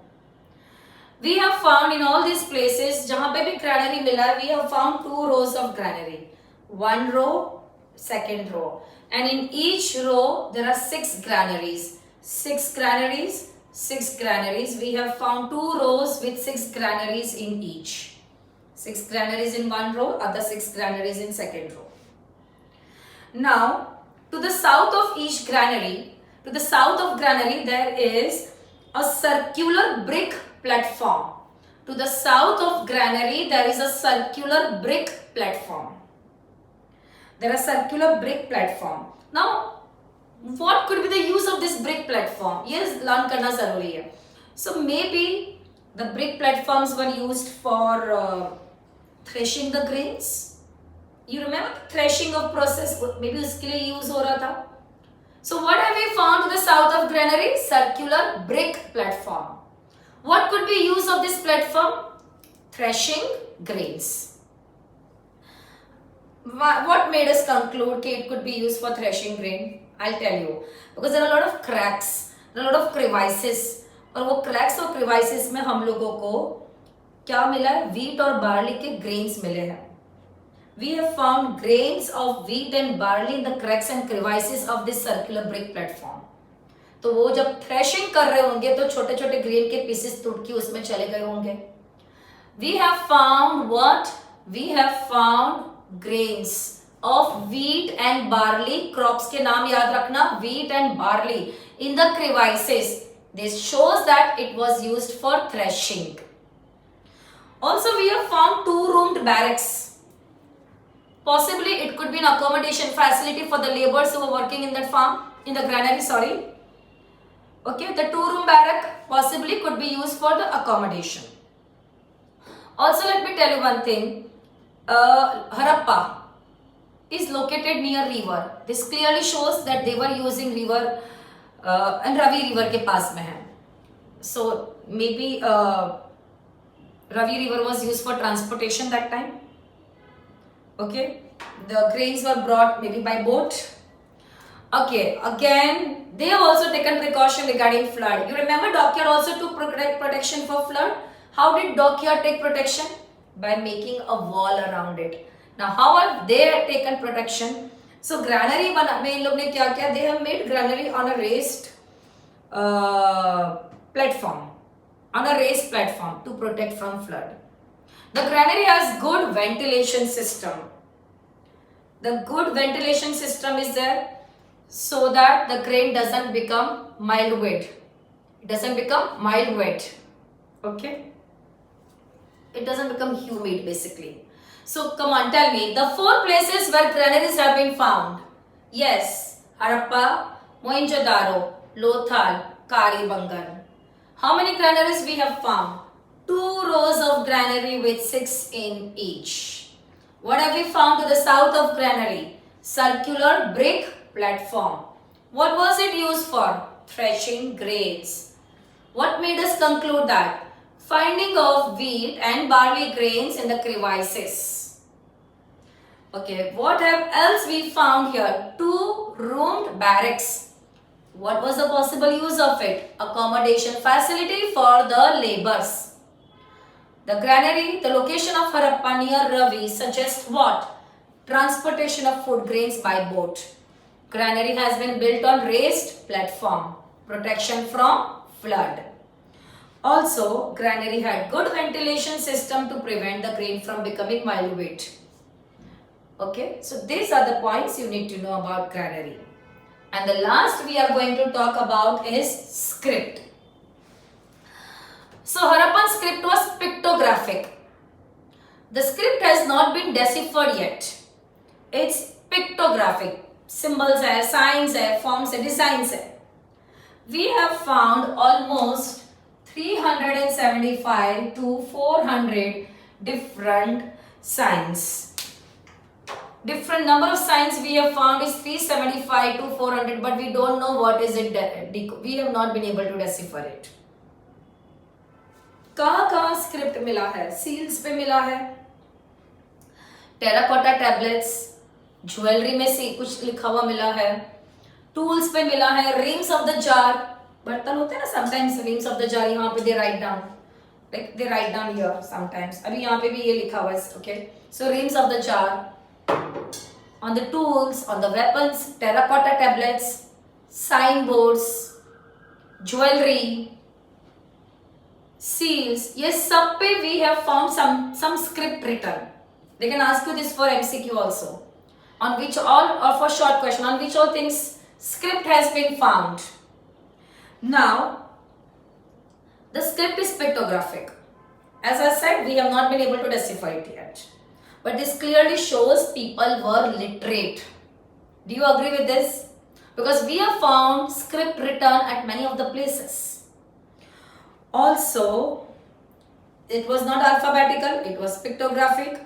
S1: We have found in all these places, जहाँ पे भी granary मिला, we have found two rows of granary. One row, second row. And in each row, there are six granaries. Six granaries. We have found two rows with six granaries in each. Six granaries in one row, other six granaries in second row. Now, to the south of each granary, there is a circular brick platform. To the south of granary, there is a circular brick platform. Now, what could be the use of this brick platform? Yes, learn karna zaruri hai. So maybe the brick platforms were used for threshing the grains. You remember the threshing of process? Maybe uske liye use ho raha tha. So what have we found to the south of granary? Circular brick platform. What could be use of this platform? Threshing grains. What made us conclude that it could be used for threshing grain? I'll tell you. Because there are a lot of cracks, there are a lot of crevices. और वो cracks और crevices में हम लोगों को क्या मिला है? Wheat और barley के grains मिले हैं. We have found grains of wheat and barley in the cracks and crevices of this circular brick platform. तो वो जब threshing कर रहे होंगे तो छोटे छोटे grain के pieces टूट के उसमें चले गए होंगे. We have found what? We have found grains of wheat and barley. Crops के नाम याद रखना, wheat and barley in the crevices. This shows that it was used for threshing. Also, we have found two-roomed barracks. Possibly, it could be an accommodation facility for the laborers who were working in that farm, in the granary. Sorry. Okay, the two-room barrack possibly could be used for the accommodation. Also, let me tell you one thing. Harappa is located near river. This clearly shows that they were using river and Ravi river के पास में है. So maybe Ravi river was used for transportation that time. Okay, the grains were brought maybe by boat. Okay, again they have also taken precaution regarding flood. You remember dockyard also took protection for flood. How did dockyard take protection? By making a wall around it. Now how have they taken protection? So granary में इन लोग ने क्या किया? They have made granary on a raised platform, to protect from flood. The granary has good ventilation system. The good ventilation system is there so that the grain doesn't become mild wet. It doesn't become mild wet. Okay. It doesn't become humid basically. So come on, tell me the 4 places where granaries have been found. Yes, Harappa, Mohenjo-daro, Lothal, Kalibangan. How many granaries we have found? 2 rows of granary with 6 in each. What have we found to the south of granary? Circular brick platform. What was it used for? Threshing grains. What made us conclude that? Finding of wheat and barley grains in the crevices. Okay, what else we found here? 2-roomed barracks. What was the possible use of it? Accommodation facility for the laborers. The granary, the location of Harappa near Ravi suggests what? Transportation of food grains by boat. Granary has been built on raised platform. Protection from flood. Also, granary had good ventilation system to prevent the grain from becoming mild wet. Okay, so these are the points you need to know about granary. And the last we are going to talk about is script. So Harappan script was pictographic. The script has not been deciphered yet. It's pictographic. Symbols hai, signs hai, forms hai, designs hai. We have found almost 375 to 400 different signs. Different number of signs we have found is 375 to 400, but we don't know what is it. We have not been able to decipher it. कहाँ script मिला है? Seals पे मिला है, terracotta tablets, jewellery में से कुछ लिखा हुआ मिला है, टूल्स पे मिला है, रिंग्स ऑफ द जार, बर्तन होते हैं ना sometimes, rings of the jar यहाँ पे they write down, like they write down here sometimes. अभी यहाँ पे भी ये लिखा हुआ है. Okay, so rings of the jar. On the tools, on the weapons, terracotta tablets, signboards, jewelry, seals. Yes, सब पे we have found some script written. They can ask you this for MCQ also. On which all, or for short question, on which all things script has been found. Now, the script is pictographic. As I said, we have not been able to decipher it yet. But this clearly shows people were literate. Do you agree with this? Because we have found script written at many of the places. Also, it was not alphabetical, it was pictographic.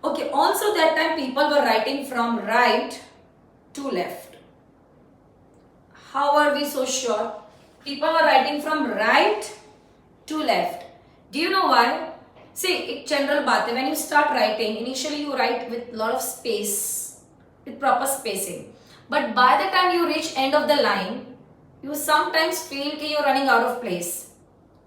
S1: Okay, also that time people were writing from right to left. How are we so sure? People were writing from right to left. Do you know why? See, एक general बात है, when you start writing, initially you write with lot of space, with proper spacing. But by the time you reach end of the line, you sometimes feel कि you're running out of place.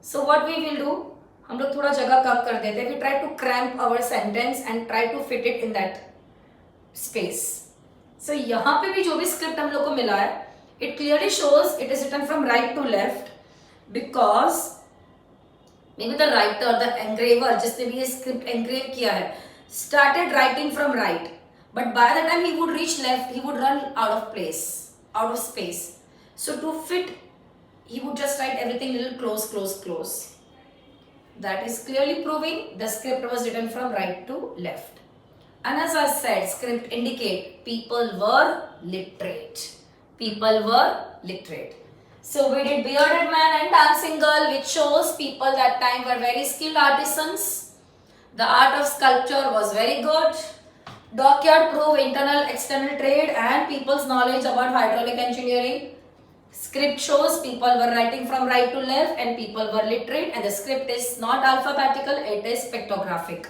S1: So what we will do? हम लोग थोड़ा जगह कम कर देते हैं. We try to cramp our sentence and try to fit it in that space. So यहाँ पे भी जो भी script हम लोग को मिला है, it clearly shows it is written from right to left because maybe the writer, the engraver, जिसने भी ये script engrave किया है, started writing from right, but by the time he would reach left, he would run out of place, out of space. So to fit, he would just write everything little close, close, close. That is clearly proving the script was written from right to left. And as I said, script indicate people were literate. People were literate. So we did bearded man and dancing girl, which shows people that time were very skilled artisans. The art of sculpture was very good. Dockyard proved internal external trade and people's knowledge about hydraulic engineering. Script shows people were writing from right to left and people were literate, and the script is not alphabetical, it is pictographic.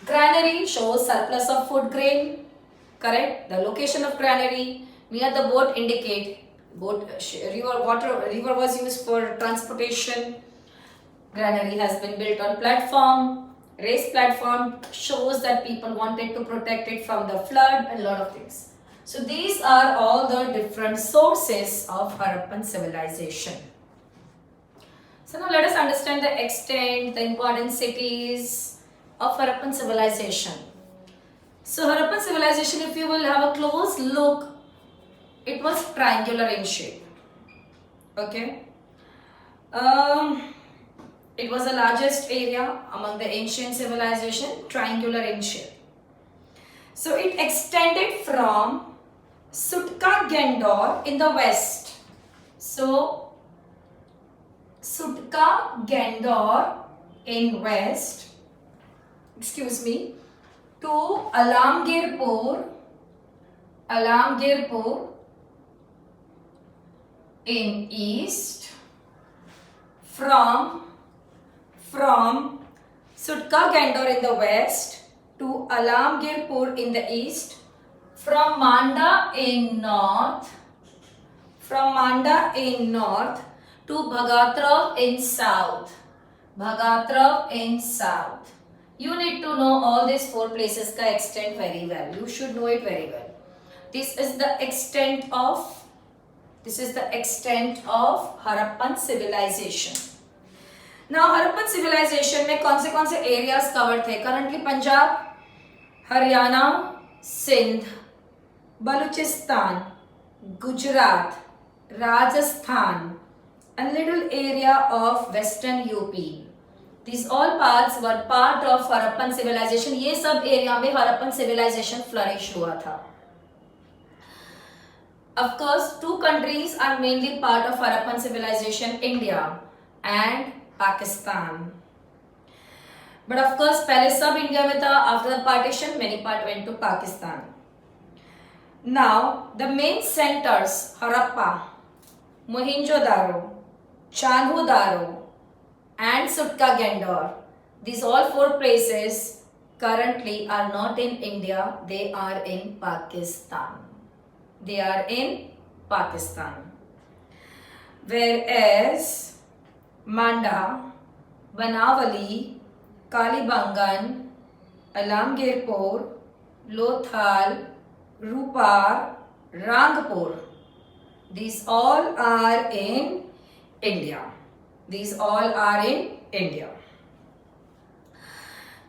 S1: Granary shows surplus of food grain. Correct. The location of granary near the boat indicate river was used for transportation. Granary has been built on platform. Raised platform shows that people wanted to protect it from the flood and a lot of things. So these are all the different sources of Harappan civilization. So now let us understand the extent, the important cities of Harappan civilization. So Harappan civilization, if you will have a close look, it was triangular in shape. Okay. It was the largest area among the ancient civilization, triangular in shape. So it extended from Sutka Gendor in the west. So Sutka Gendor in west, to Alamgirpur in east, from Sutka Gendor in the west to Alamgirpur in the east, from Manda in north to Bhagatrav in south. You need to know all these four places ka extent very well. You should know it very well. This is the extent of Harappan civilization. Now Harappan civilization में कौन से areas covered थे? Currently Punjab, Haryana, Sindh, Baluchistan, Gujarat, Rajasthan, and little area of western UP. These all parts were part of Harappan civilization. ये सब area में Harappan civilization flourish हुआ था. Of course, two countries are mainly part of Harappan civilization, India and Pakistan. But of course, पहले सब India में था. After the partition, many part went to Pakistan. Now, the main centers, Harappa, Mohenjo-daro, Chalhu-daro, and Sutka Gendor. These all four places currently are not in India, they are in Pakistan. Whereas Manda, Banavali, Kalibangan, Alamgirpur, Lothal, Rupar, Rangpur, these all are in India.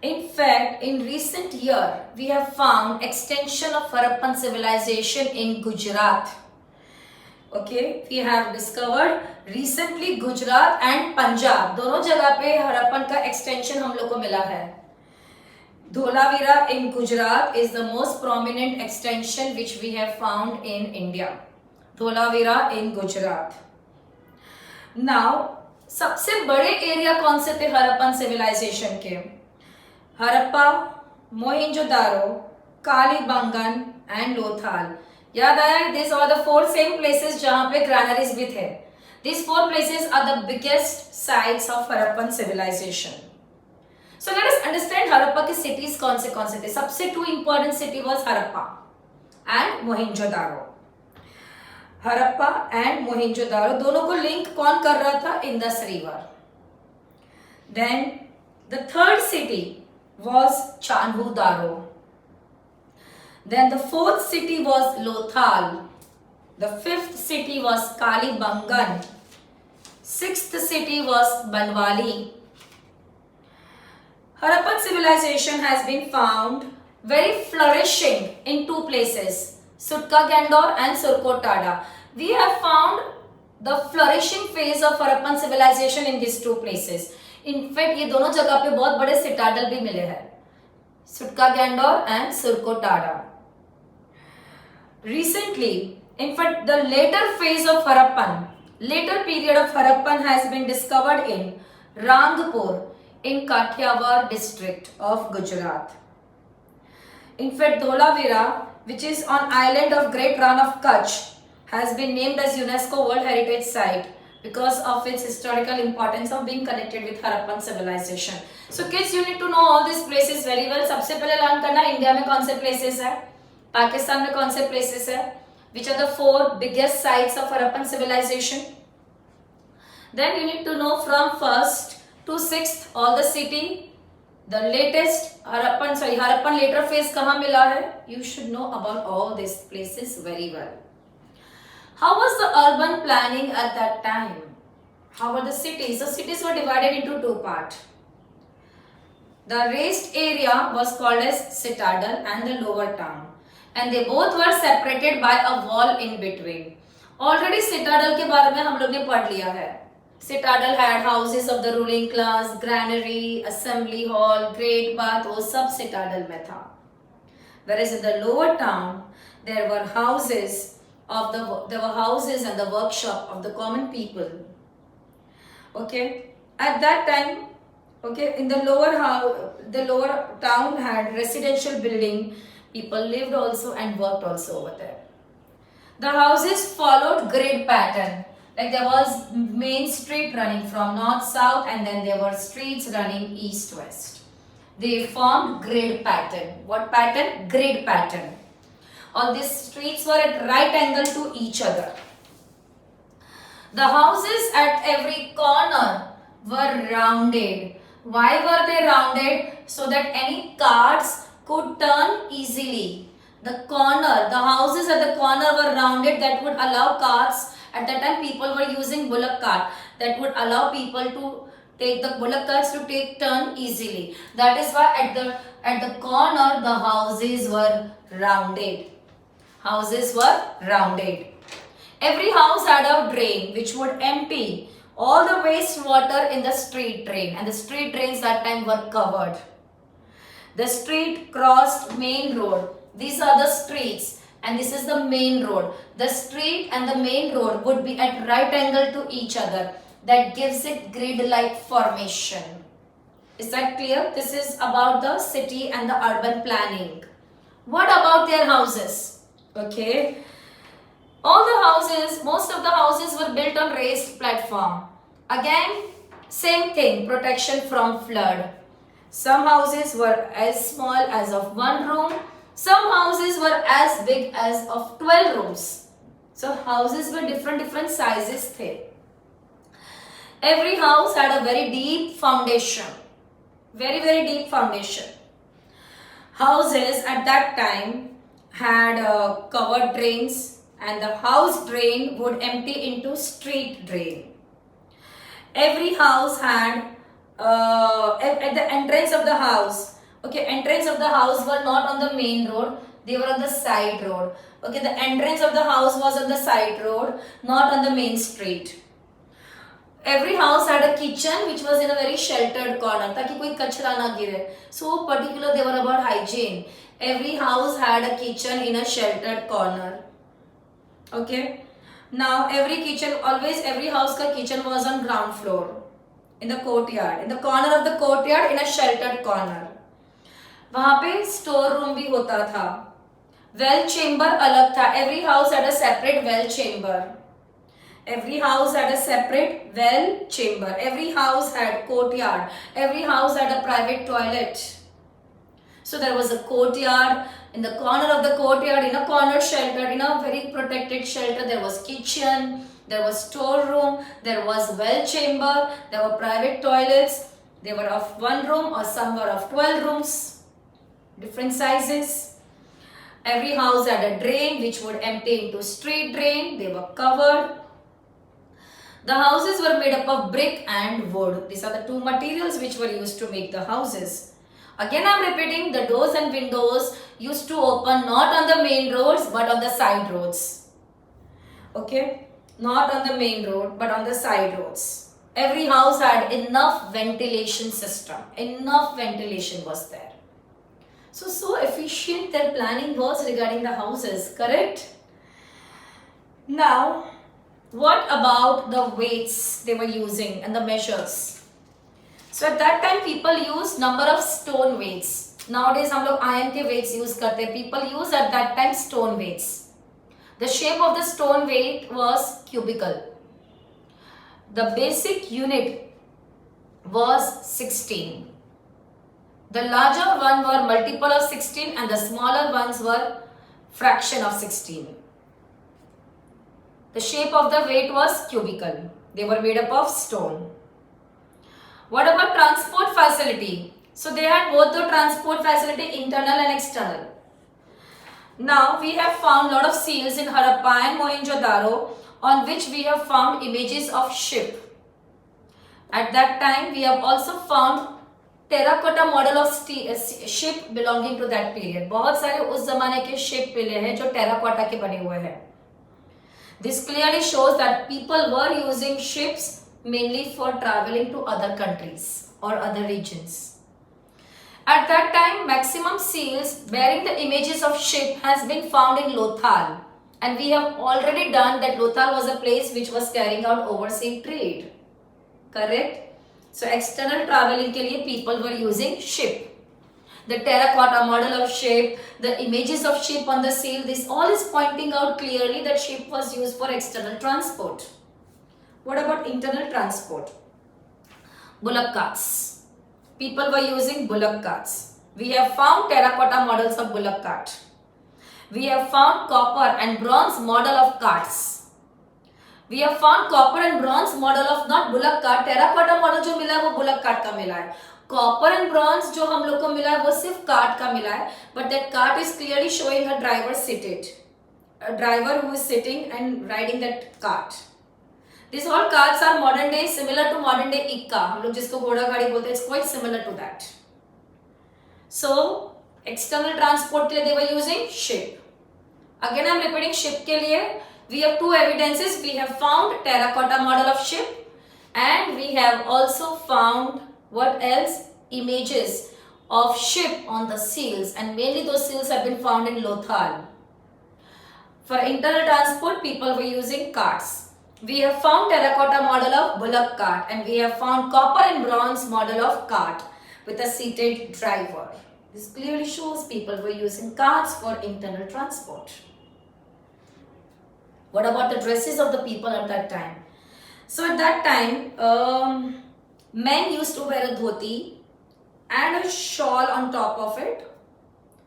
S1: In fact, in recent year, we have found extension of Harappan civilization in Gujarat. Okay, we have discovered recently Gujarat and Punjab, दोनों जगह पे हड़प्पन का extension हम लोग को मिला है. Dholavira in Gujarat is the most prominent extension which we have found in India. Dholavira in Gujarat. Now, सबसे बड़े एरिया कौन से थे हड़प्पन सिविलाइजेशन के? हड़प्पा, मोहिंजोदारो, कालीबंगन एंड लोथाल. याद आया? These are the four same places जहाँ पे ग्रैनरीज भी थे. These 4 places are the biggest sites of Harappan civilization. So let us understand Harappa के cities कौन से थे. सबसे 2 important city was Harappa and Mohenjo-daro. Harappa and Mohenjo-daro दोनों को link कौन कर रहा था? Indus River. Then the third city was Chanhu-daro. Then the 4th city was Lothal. The 5th city was Kalibangan. 6th city was Banwali. Harappan civilization has been found very flourishing in 2 places, Sutka-Gandor and Surkotada. We have found the flourishing phase of Harappan civilization in these 2 places. In fact, ये दोनों जगह पे बहुत बड़े citadel भी मिले हैं, Sutka-Gandor and Surkotada. Recently, in fact, the later phase of Harappan, later period of Harappan has been discovered in Rangpur in Kathiawar district of Gujarat. In fact, Dholavira, which is on island of Great Rann of Kutch, has been named as UNESCO World Heritage Site because of its historical importance of being connected with Harappan civilization. So kids, you need to know all these places very well. सबसे पहले learn करना India में कौन से places है, पाकिस्तान में कौन से places है, which are the 4 biggest sites of Harappan civilization. Then you need to know from 1st to 6th all the city, the latest Harappan later phase कहाँ मिला है. You should know about all these places very well. How was the urban planning at that time? How were the cities? The cities were divided into 2 parts. The raised area was called as citadel and the lower town, and they both were separated by a wall in between. Already citadel के बारे में हम लोग ने पढ़ लिया है. Citadel had houses of the ruling class, granary, assembly hall, great bath, वो सब citadel में था. Whereas in the lower town, there were houses and the workshop of the common people. Okay, at that time, okay, in the lower town had residential building. People lived also and worked also over there. The houses followed grid pattern. Like there was main street running from north south, and then there were streets running east west. They formed grid pattern. What pattern? Grid pattern. All these streets were at right angle to each other. The houses at every corner were rounded. Why were they rounded? So that any carts could turn easily. The houses at the corner were rounded, that would allow carts. At that time, people were using bullock cart that would allow people to take the bullock carts to take turn easily. That is why at the corner the houses were rounded. Houses were rounded. Every house had a drain which would empty all the waste water in the street drain, and the street drains that time were covered. The street crossed main road. These are the streets and this is the main road. The street and the main road would be at right angle to each other. That gives it grid-like formation. Is that clear? This is about the city and the urban planning. What about their houses? Okay. Most of the houses were built on raised platform. Again, same thing, protection from flood. Some houses were as small as of 1 room. Some houses were as big as of 12 rooms. So houses were different sizes थे. Every house had a very deep foundation. Very deep foundation. Houses at that time had covered drains, and the house drain would empty into street drain. Every house had at the entrance of the house. Okay, entrance of the house were not on the main road, they were on the side road. Okay, the entrance of the house was on the side road, not on the main street. Every house had a kitchen which was in a very sheltered corner, ताकि कोई कचरा ना गिरे. So particular they were about hygiene. Every house had a kitchen in a sheltered corner. Okay. Now every house का kitchen was on ground floor, in the courtyard, in the corner of the courtyard, in a sheltered corner. वहाँ पे store room भी होता था. Well chamber अलग था. Every house had a separate well chamber. Every house had a separate well chamber. Every house had courtyard. Every house had a private toilet. So there was a courtyard. In the corner of the courtyard, in a corner shelter, in a very protected shelter, there was kitchen, there was storeroom, there was well chamber, there were private toilets. They were of one room or some were of 12 rooms, different sizes. Every house had a drain which would empty into street drain. They were covered. The houses were made up of brick and wood. These are the two materials which were used to make the houses. Again I am repeating, the doors and windows used to open not on the main roads but on the side roads. Okay, not on the main road but on the side roads. Every house had enough ventilation system. Enough ventilation was there. So efficient their planning was regarding the houses, correct? Now, what about the weights they were using and the measures? So at that time people used number of stone weights. Nowadays हम लोग iron के weights use करते हैं. People use at that time stone weights. The shape of the stone weight was cubical. The basic unit was 16. The larger one were multiple of 16 and the smaller ones were fraction of 16. The shape of the weight was cubical. They were made up of stone. What about transport facility? So they had both the transport facility, internal and external. Now we have found lot of seals in Harappan and Mohenjo-daro on which we have found images of ship. At that time we have also found terracotta model of ship belonging to that period. बहुत सारे उस जमाने के ship मिले हैं जो terracotta के बने हुए हैं. This clearly shows that people were using ships mainly for travelling to other countries और other regions. At that time, maximum seals bearing the images of ship has been found in Lothal, and we have already done that Lothal was a place which was carrying out overseas trade. Correct? So external traveling के लिए people were using ship. The terracotta model of ship, the images of ship on the seal, this all is pointing out clearly that ship was used for external transport. What about internal transport? Bullock carts. People were using bullock carts. We have found terracotta models of bullock cart. We have found copper and bronze model of carts. We have found copper and bronze model of not bullock cart. Terracotta model जो मिला है वो bullock cart का मिला है. Copper and bronze जो हम लोग को मिला है वो सिर्फ cart का मिला है. But that cart is clearly showing a driver seated, a driver who is sitting and riding that cart. These all carts are modern day similar to modern day इक्का. हम लोग जिसको घोड़ा गाड़ी बोलते हैं, it's quite similar to that. So external transport के लिए they were using ship. Again I am repeating ship के लिए we have two evidences. We have found terracotta model of ship and we have also found what else? Images of ship on the seals, and mainly those seals have been found in Lothal. For internal transport, people were using carts. We have found terracotta model of bullock cart and we have found copper and bronze model of cart with a seated driver. This clearly shows people were using carts for internal transport. What about the dresses of the people at that time? So at that time, men used to wear a dhoti and a shawl on top of it.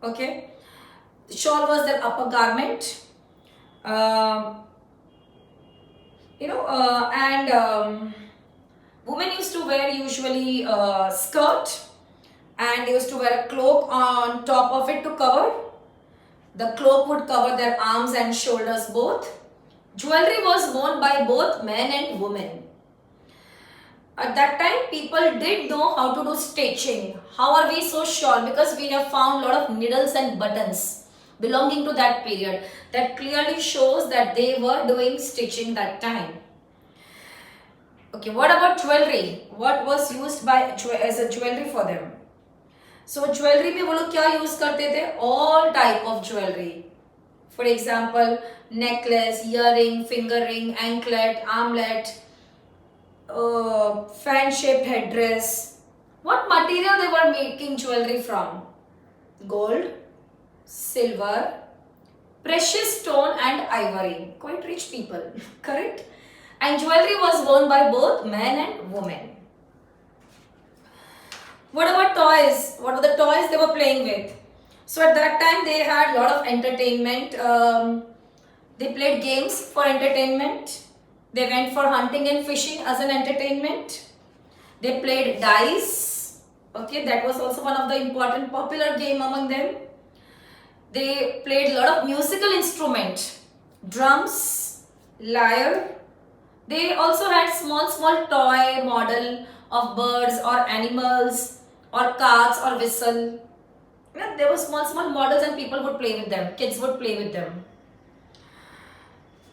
S1: Okay, the shawl was their upper garment. Women used to wear usually skirt, and they used to wear a cloak on top of it to cover. The cloak would cover their arms and shoulders both. Jewelry was worn by both men and women. At that time, people did know how to do stitching. How are we so sure? Because we have found a lot of needles and buttons belonging to that period. That clearly shows that they were doing stitching that time. Okay, what about jewelry? What was used as a jewelry for them? So jewelry में वो लोग क्या use करते थे? All type of jewelry. For example, necklace, earring, finger ring, anklet, armlet, fan-shaped headdress. What material they were making jewelry from? Gold, silver, precious stone and ivory. Quite rich people, correct? and jewelry was worn by both men and women. What about toys? What were the toys they were playing with? So at that time they had a lot of entertainment. They played games for entertainment. They went for hunting and fishing as an entertainment. They played dice. Okay, that was also one of the important popular game among them. They played a lot of musical instrument, drums, lyre. They also had small toy model of birds or animals or cards or whistle. Yeah, there were small models and people would play with them. Kids would play with them.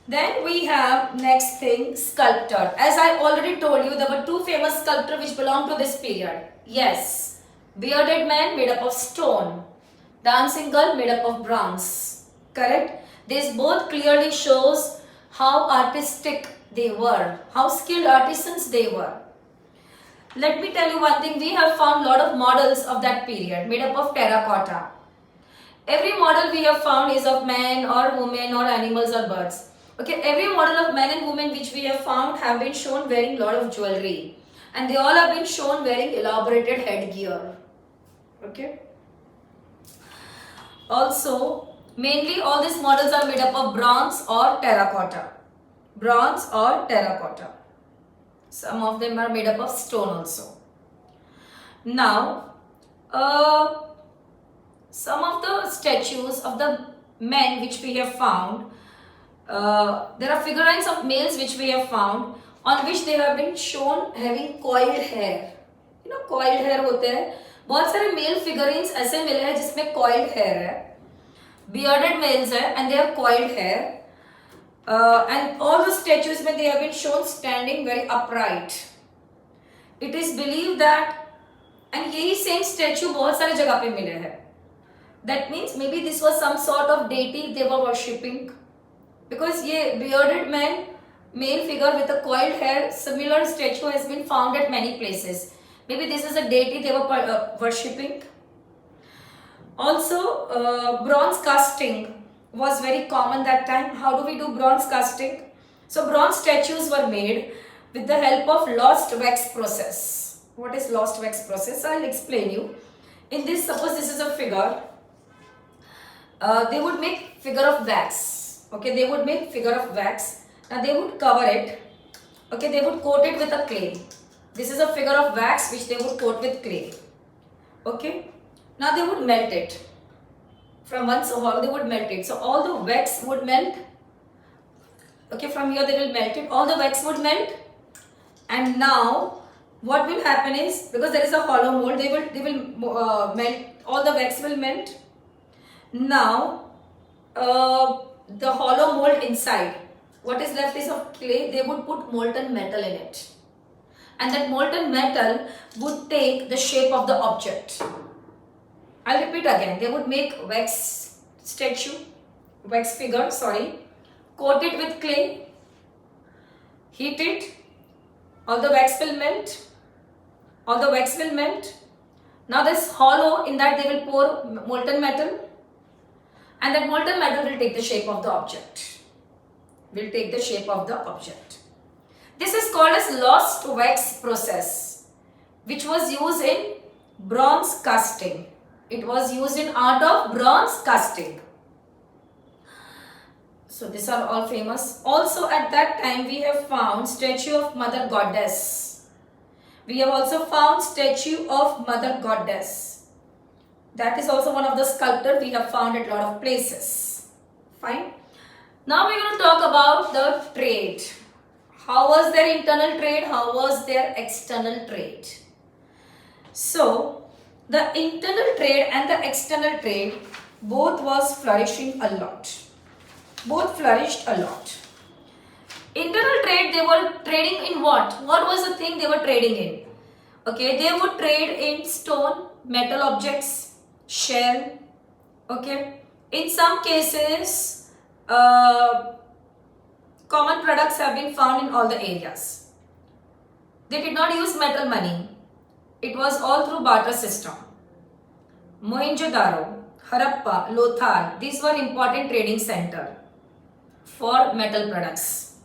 S1: Then we have next thing, sculptor. As I already told you, there were two famous sculptors which belong to this period. Yes, bearded man made up of stone, dancing girl made up of bronze. Correct? This both clearly shows how artistic they were, how skilled artisans they were. Let me tell you one thing, we have found a lot of models of that period made up of terracotta. Every model we have found is of man or woman or animals or birds. Okay, every model of man and woman which we have found have been shown wearing a lot of jewelry. And they all have been shown wearing elaborated headgear. Okay. Also, mainly all these models are made up of bronze or terracotta. Bronze or terracotta. Some of them are made up of stone also. Now, some of the statues of the men which we have found, there are figurines of males which we have found on which they have been shown having coiled hair. You know, coiled hair होते हैं. बहुत सारे male figurines ऐसे मिले हैं जिसमें coiled hair है. Bearded males है and they have coiled hair. And all the statues when they have been shown standing very upright. It is believed that, and यही same statue बहुत सारे जगह पे मिले हैं. That means maybe this was some sort of deity they were worshipping. Because ये bearded man, male figure with a coiled hair, similar statue has been found at many places. Maybe this is a deity they were worshipping. Also, bronze casting was very common that time. How do we do bronze casting? So bronze statues were made with the help of lost wax process. What is lost wax process? I'll explain you. In this, suppose this is a figure. They would make figure of wax. Okay, they would make figure of wax. Now they would cover it. Okay, they would coat it with a clay. This is a figure of wax which they would coat with clay. Okay. Now they would melt it. From one hollow they would melt it. So all the wax would melt. Okay, from here they will melt it. All the wax would melt. And now what will happen is, because there is a hollow mold, they will melt. All the wax will melt. Now the hollow mold inside, what is left is of clay. They would put molten metal in it. And that molten metal would take the shape of the object. I'll repeat again. They would make wax statue, wax figure, coat it with clay, heat it, all the wax will melt, all the wax will melt. Now this hollow, in that they will pour molten metal, and that molten metal will take the shape of the object. Will take the shape of the object. This is called as lost wax process, which was used in bronze casting. It was used in art of bronze casting. So these are all famous. Also at that time we have found statue of Mother Goddess. We have also found statue of Mother Goddess. That is also one of the sculptures we have found at a lot of places. Fine. Now we are going to talk about the trade. How was their internal trade? How was their external trade? So the internal trade and the external trade both was flourishing a lot. Both flourished a lot. Internal trade, they were trading in what? What was the thing they were trading in? Okay, they would trade in stone, metal objects, shell. Okay, in some cases, common products have been found in all the areas. They did not use metal money. It was all through barter system. Mohenjo-daro, Harappa, Lothal, these were important trading center for metal products.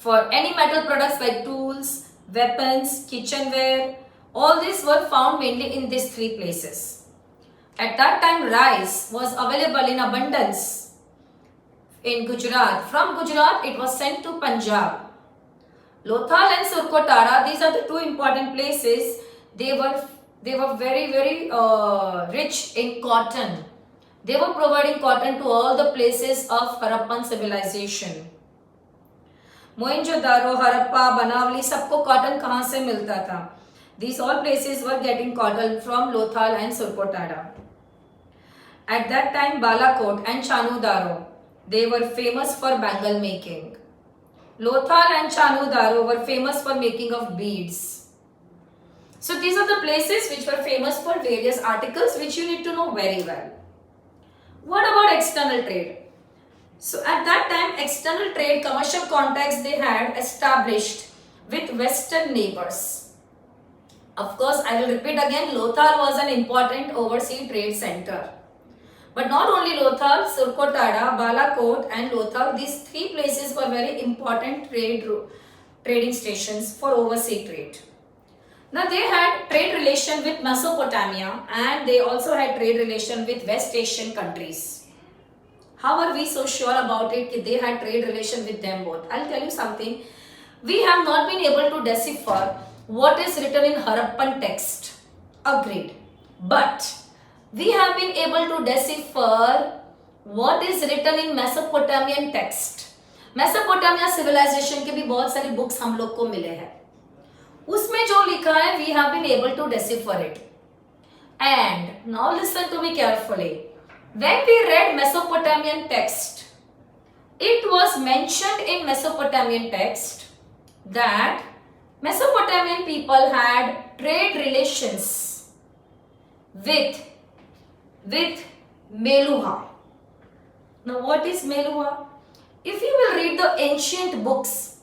S1: For any metal products like tools, weapons, kitchenware, all these were found mainly in these three places. At that time, rice was available in abundance in Gujarat. From Gujarat, it was sent to Punjab. Lothal and Surkotara, these are the two important places. They were very rich in cotton. They were providing cotton to all the places of Harappan civilization. Mohenjodaro, Harappa, बनावली, सबको cotton कहाँ से मिलता था? These all places were getting cotton from Lothal and Surkotara. At that time, Balakot and Chanudaro, they were famous for bangle making. Lothal and Chanudaro were famous for making of beads. So these are the places which were famous for various articles which you need to know very well. What about external trade? So at that time, external trade, commercial contacts they had established with Western neighbors. Of course, I will repeat again, Lothal was an important overseas trade center. But not only Lothal, Surkotara, Balakot and Lothal, these three places were very important trading stations for overseas trade. Now they had trade relation with Mesopotamia and they also had trade relation with West Asian countries. How are we so sure about it that they had trade relation with them both? I'll tell you something. We have not been able to decipher what is written in Harappan text. Agreed. But we have been able to decipher what is written in Mesopotamian text. Mesopotamia civilization के भी बहुत सारी books हम लोग को मिले हैं. उसमें जो लिखा है, we have been able to decipher it. And now listen to me carefully. When we read Mesopotamian text, it was mentioned in Mesopotamian text that Mesopotamian people had trade relations with Meluha. Now what is Meluha? If you will read the ancient books,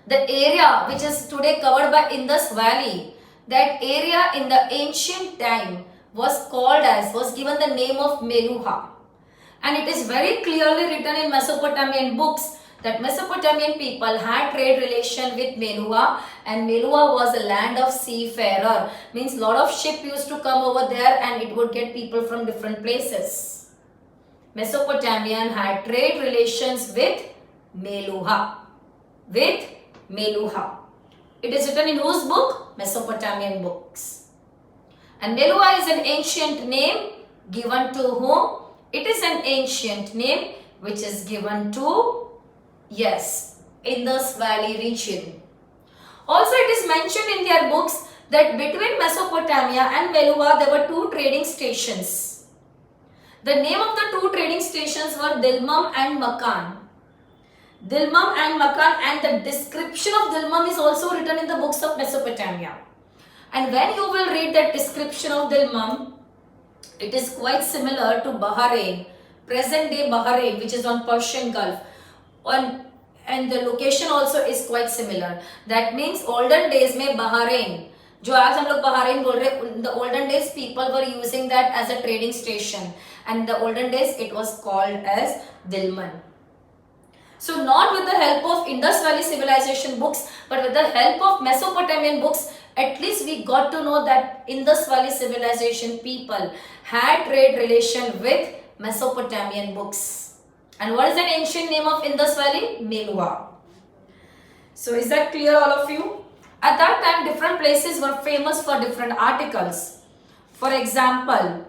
S1: the area which is today covered by Indus Valley, that area in the ancient time was given the name of Meluha. And it is very clearly written in Mesopotamian books that Mesopotamian people had trade relation with Meluha, and Meluha was a land of seafarer. Means lot of ship used to come over there and it would get people from different places. Mesopotamian had trade relations with Meluha. With Meluha. It is written in whose book? Mesopotamian books. And Meluha is an ancient name given to whom? It is an ancient name which is given to, yes, Indus Valley region. Also it is mentioned in their books that between Mesopotamia and Meluha there were two trading stations. The name of the two trading stations were Dilmum and Makan. Dilmum and Makan, and the description of Dilmum is also written in the books of Mesopotamia. And when you will read that description of Dilmum, it is quite similar to Bahrain, present day Bahrain, which is on Persian Gulf. And the location also is quite similar. That means olden days में Bahrain, जो आज हम लोग Bahrain बोल रहे, in the olden days people were using that as a trading station. And in the olden days it was called as Dilmun. So not with the help of Indus Valley civilization books, but with the help of Mesopotamian books, at least we got to know that Indus Valley civilization people had trade relation with Mesopotamian books. And what is an ancient name of Indus Valley? Meluha. So is that clear, all of you? At that time, different places were famous for different articles. For example,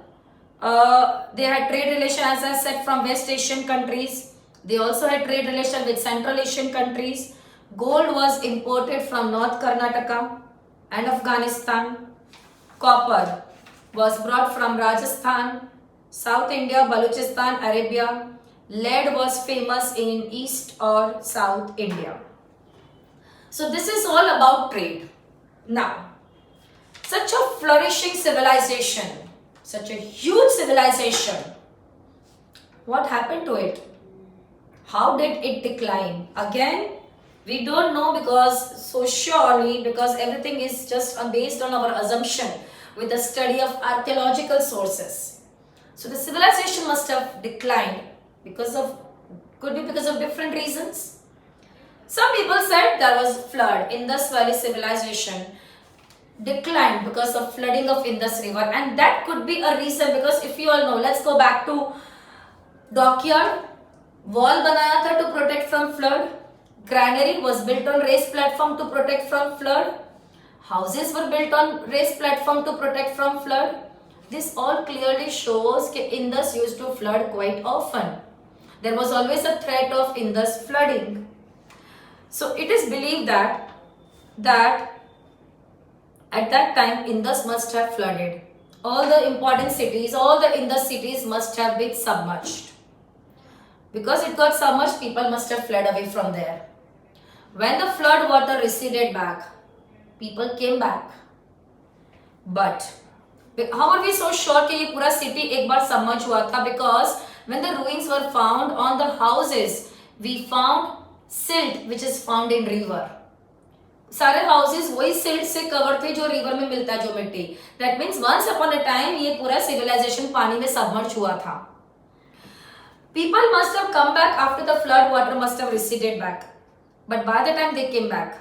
S1: they had trade relation, as I said, from West Asian countries. They also had trade relation with Central Asian countries. Gold was imported from North Karnataka and Afghanistan. Copper was brought from Rajasthan, South India, Balochistan, Arabia. Lead was famous in East or South India. So this is all about trade. Now, such a flourishing civilization, such a huge civilization, what happened to it? How did it decline? Again, we don't know because everything is just based on our assumption with the study of archaeological sources. So the civilization must have declined could be because of different reasons. Some people said there was flood. Indus Valley civilization declined because of flooding of Indus River, and that could be a reason, because if you all know, let's go back to dockyard. Wall banaya tha to protect from flood. Granary was built on raised platform to protect from flood. Houses were built on raised platform to protect from flood. This all clearly shows that Indus used to flood quite often. There was always a threat of Indus flooding. So it is believed that at that time Indus must have flooded. All the important cities, all the Indus cities must have been submerged. Because it got submerged, people must have fled away from there. When the flood water receded back, people came back. But how are we so sure कि ये पूरा city एक बार submerge हुआ था? Because when the ruins were found on the houses, we found silt which is found in river. सारे houses वही silt से covered थे जो river में मिलता है जो मिट्टी. That means once upon a time ये पूरा civilization पानी में submerge हुआ था. People must have come back after the flood water must have receded back. But by the time they came back,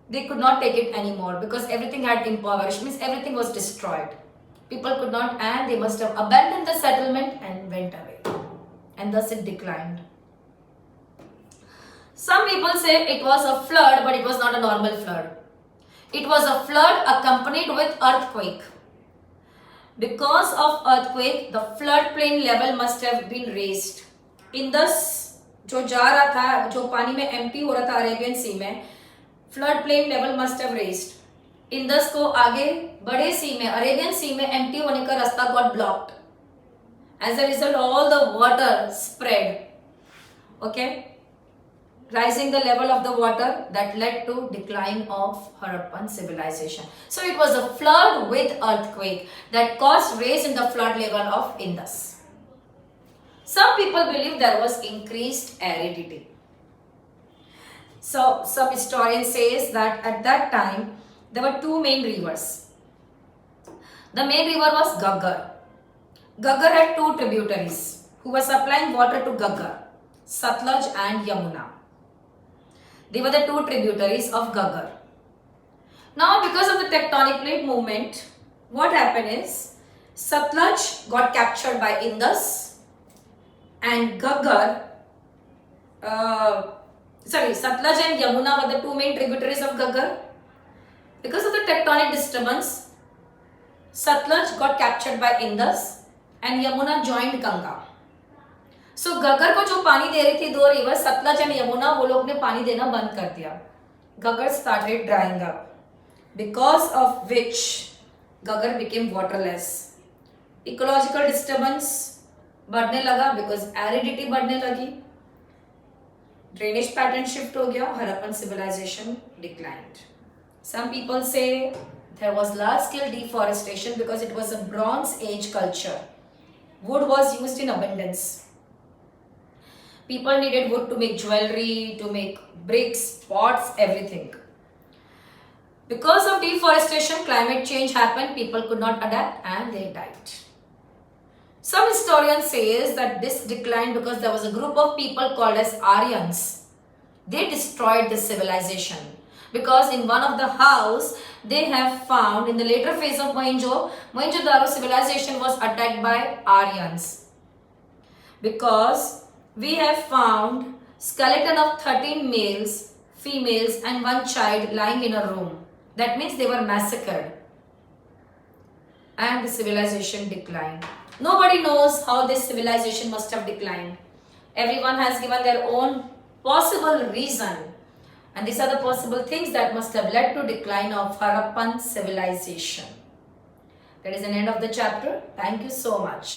S1: they could not take it anymore because everything had impoverished, means everything was destroyed. People could not, and they must have abandoned the settlement and went away. And thus it declined. Some people say it was a flood, but it was not a normal flood. It was a flood accompanied with earthquake. Because of earthquake, the floodplain level must have been raised. Indus जो जा रहा था, जो पानी में empty हो रहा था अरेबियन सी में, floodplain level must have raised. Indus को आगे बड़े सी में, अरेबियन सी में empty होने का रास्ता got blocked. As a result, all the water spread. Okay, rising the level of the water that led to decline of Harappan civilization. So it was a flood with earthquake that caused raise in the flood level of Indus. Some people believe there was increased aridity. So some historian says that at that time there were two main rivers. The main river was Ghaggar. Ghaggar had two tributaries who were supplying water to Ghaggar, Satluj and Yamuna. They were the two tributaries of Ghaggar. Now because of the tectonic plate movement, what happened is Satluj got captured by Indus and Ghaggar, Satluj and Yamuna were the two main tributaries of Ghaggar. Because of the tectonic disturbance, Satluj got captured by Indus and Yamuna joined Ganga. So Ghaggar को जो पानी दे रही थी दो river Sutlej and Yamuna, वो लोग ने पानी देना बंद कर दिया. Ghaggar started drying up, because of which Ghaggar became waterless. Ecological disturbance बढ़ने लगा because aridity बढ़ने लगी. Drainage pattern shift हो गया. Harappan civilization declined. Some people say there was large scale deforestation because it was a Bronze Age culture. Wood was used in abundance. People needed wood to make jewelry, to make bricks, pots, everything. Because of deforestation, climate change happened, people could not adapt and they died. Some historians say that this declined because there was a group of people called as Aryans. They destroyed this civilization because in one of the house they have found in the later phase of Mohenjo-Daro civilization was attacked by Aryans. Because we have found skeleton of 13 males, females and one child lying in a room. That means they were massacred and the civilization declined. Nobody knows how this civilization must have declined. Everyone has given their own possible reason, and these are the possible things that must have led to decline of Harappan civilization. That is the end of the chapter. Thank you so much.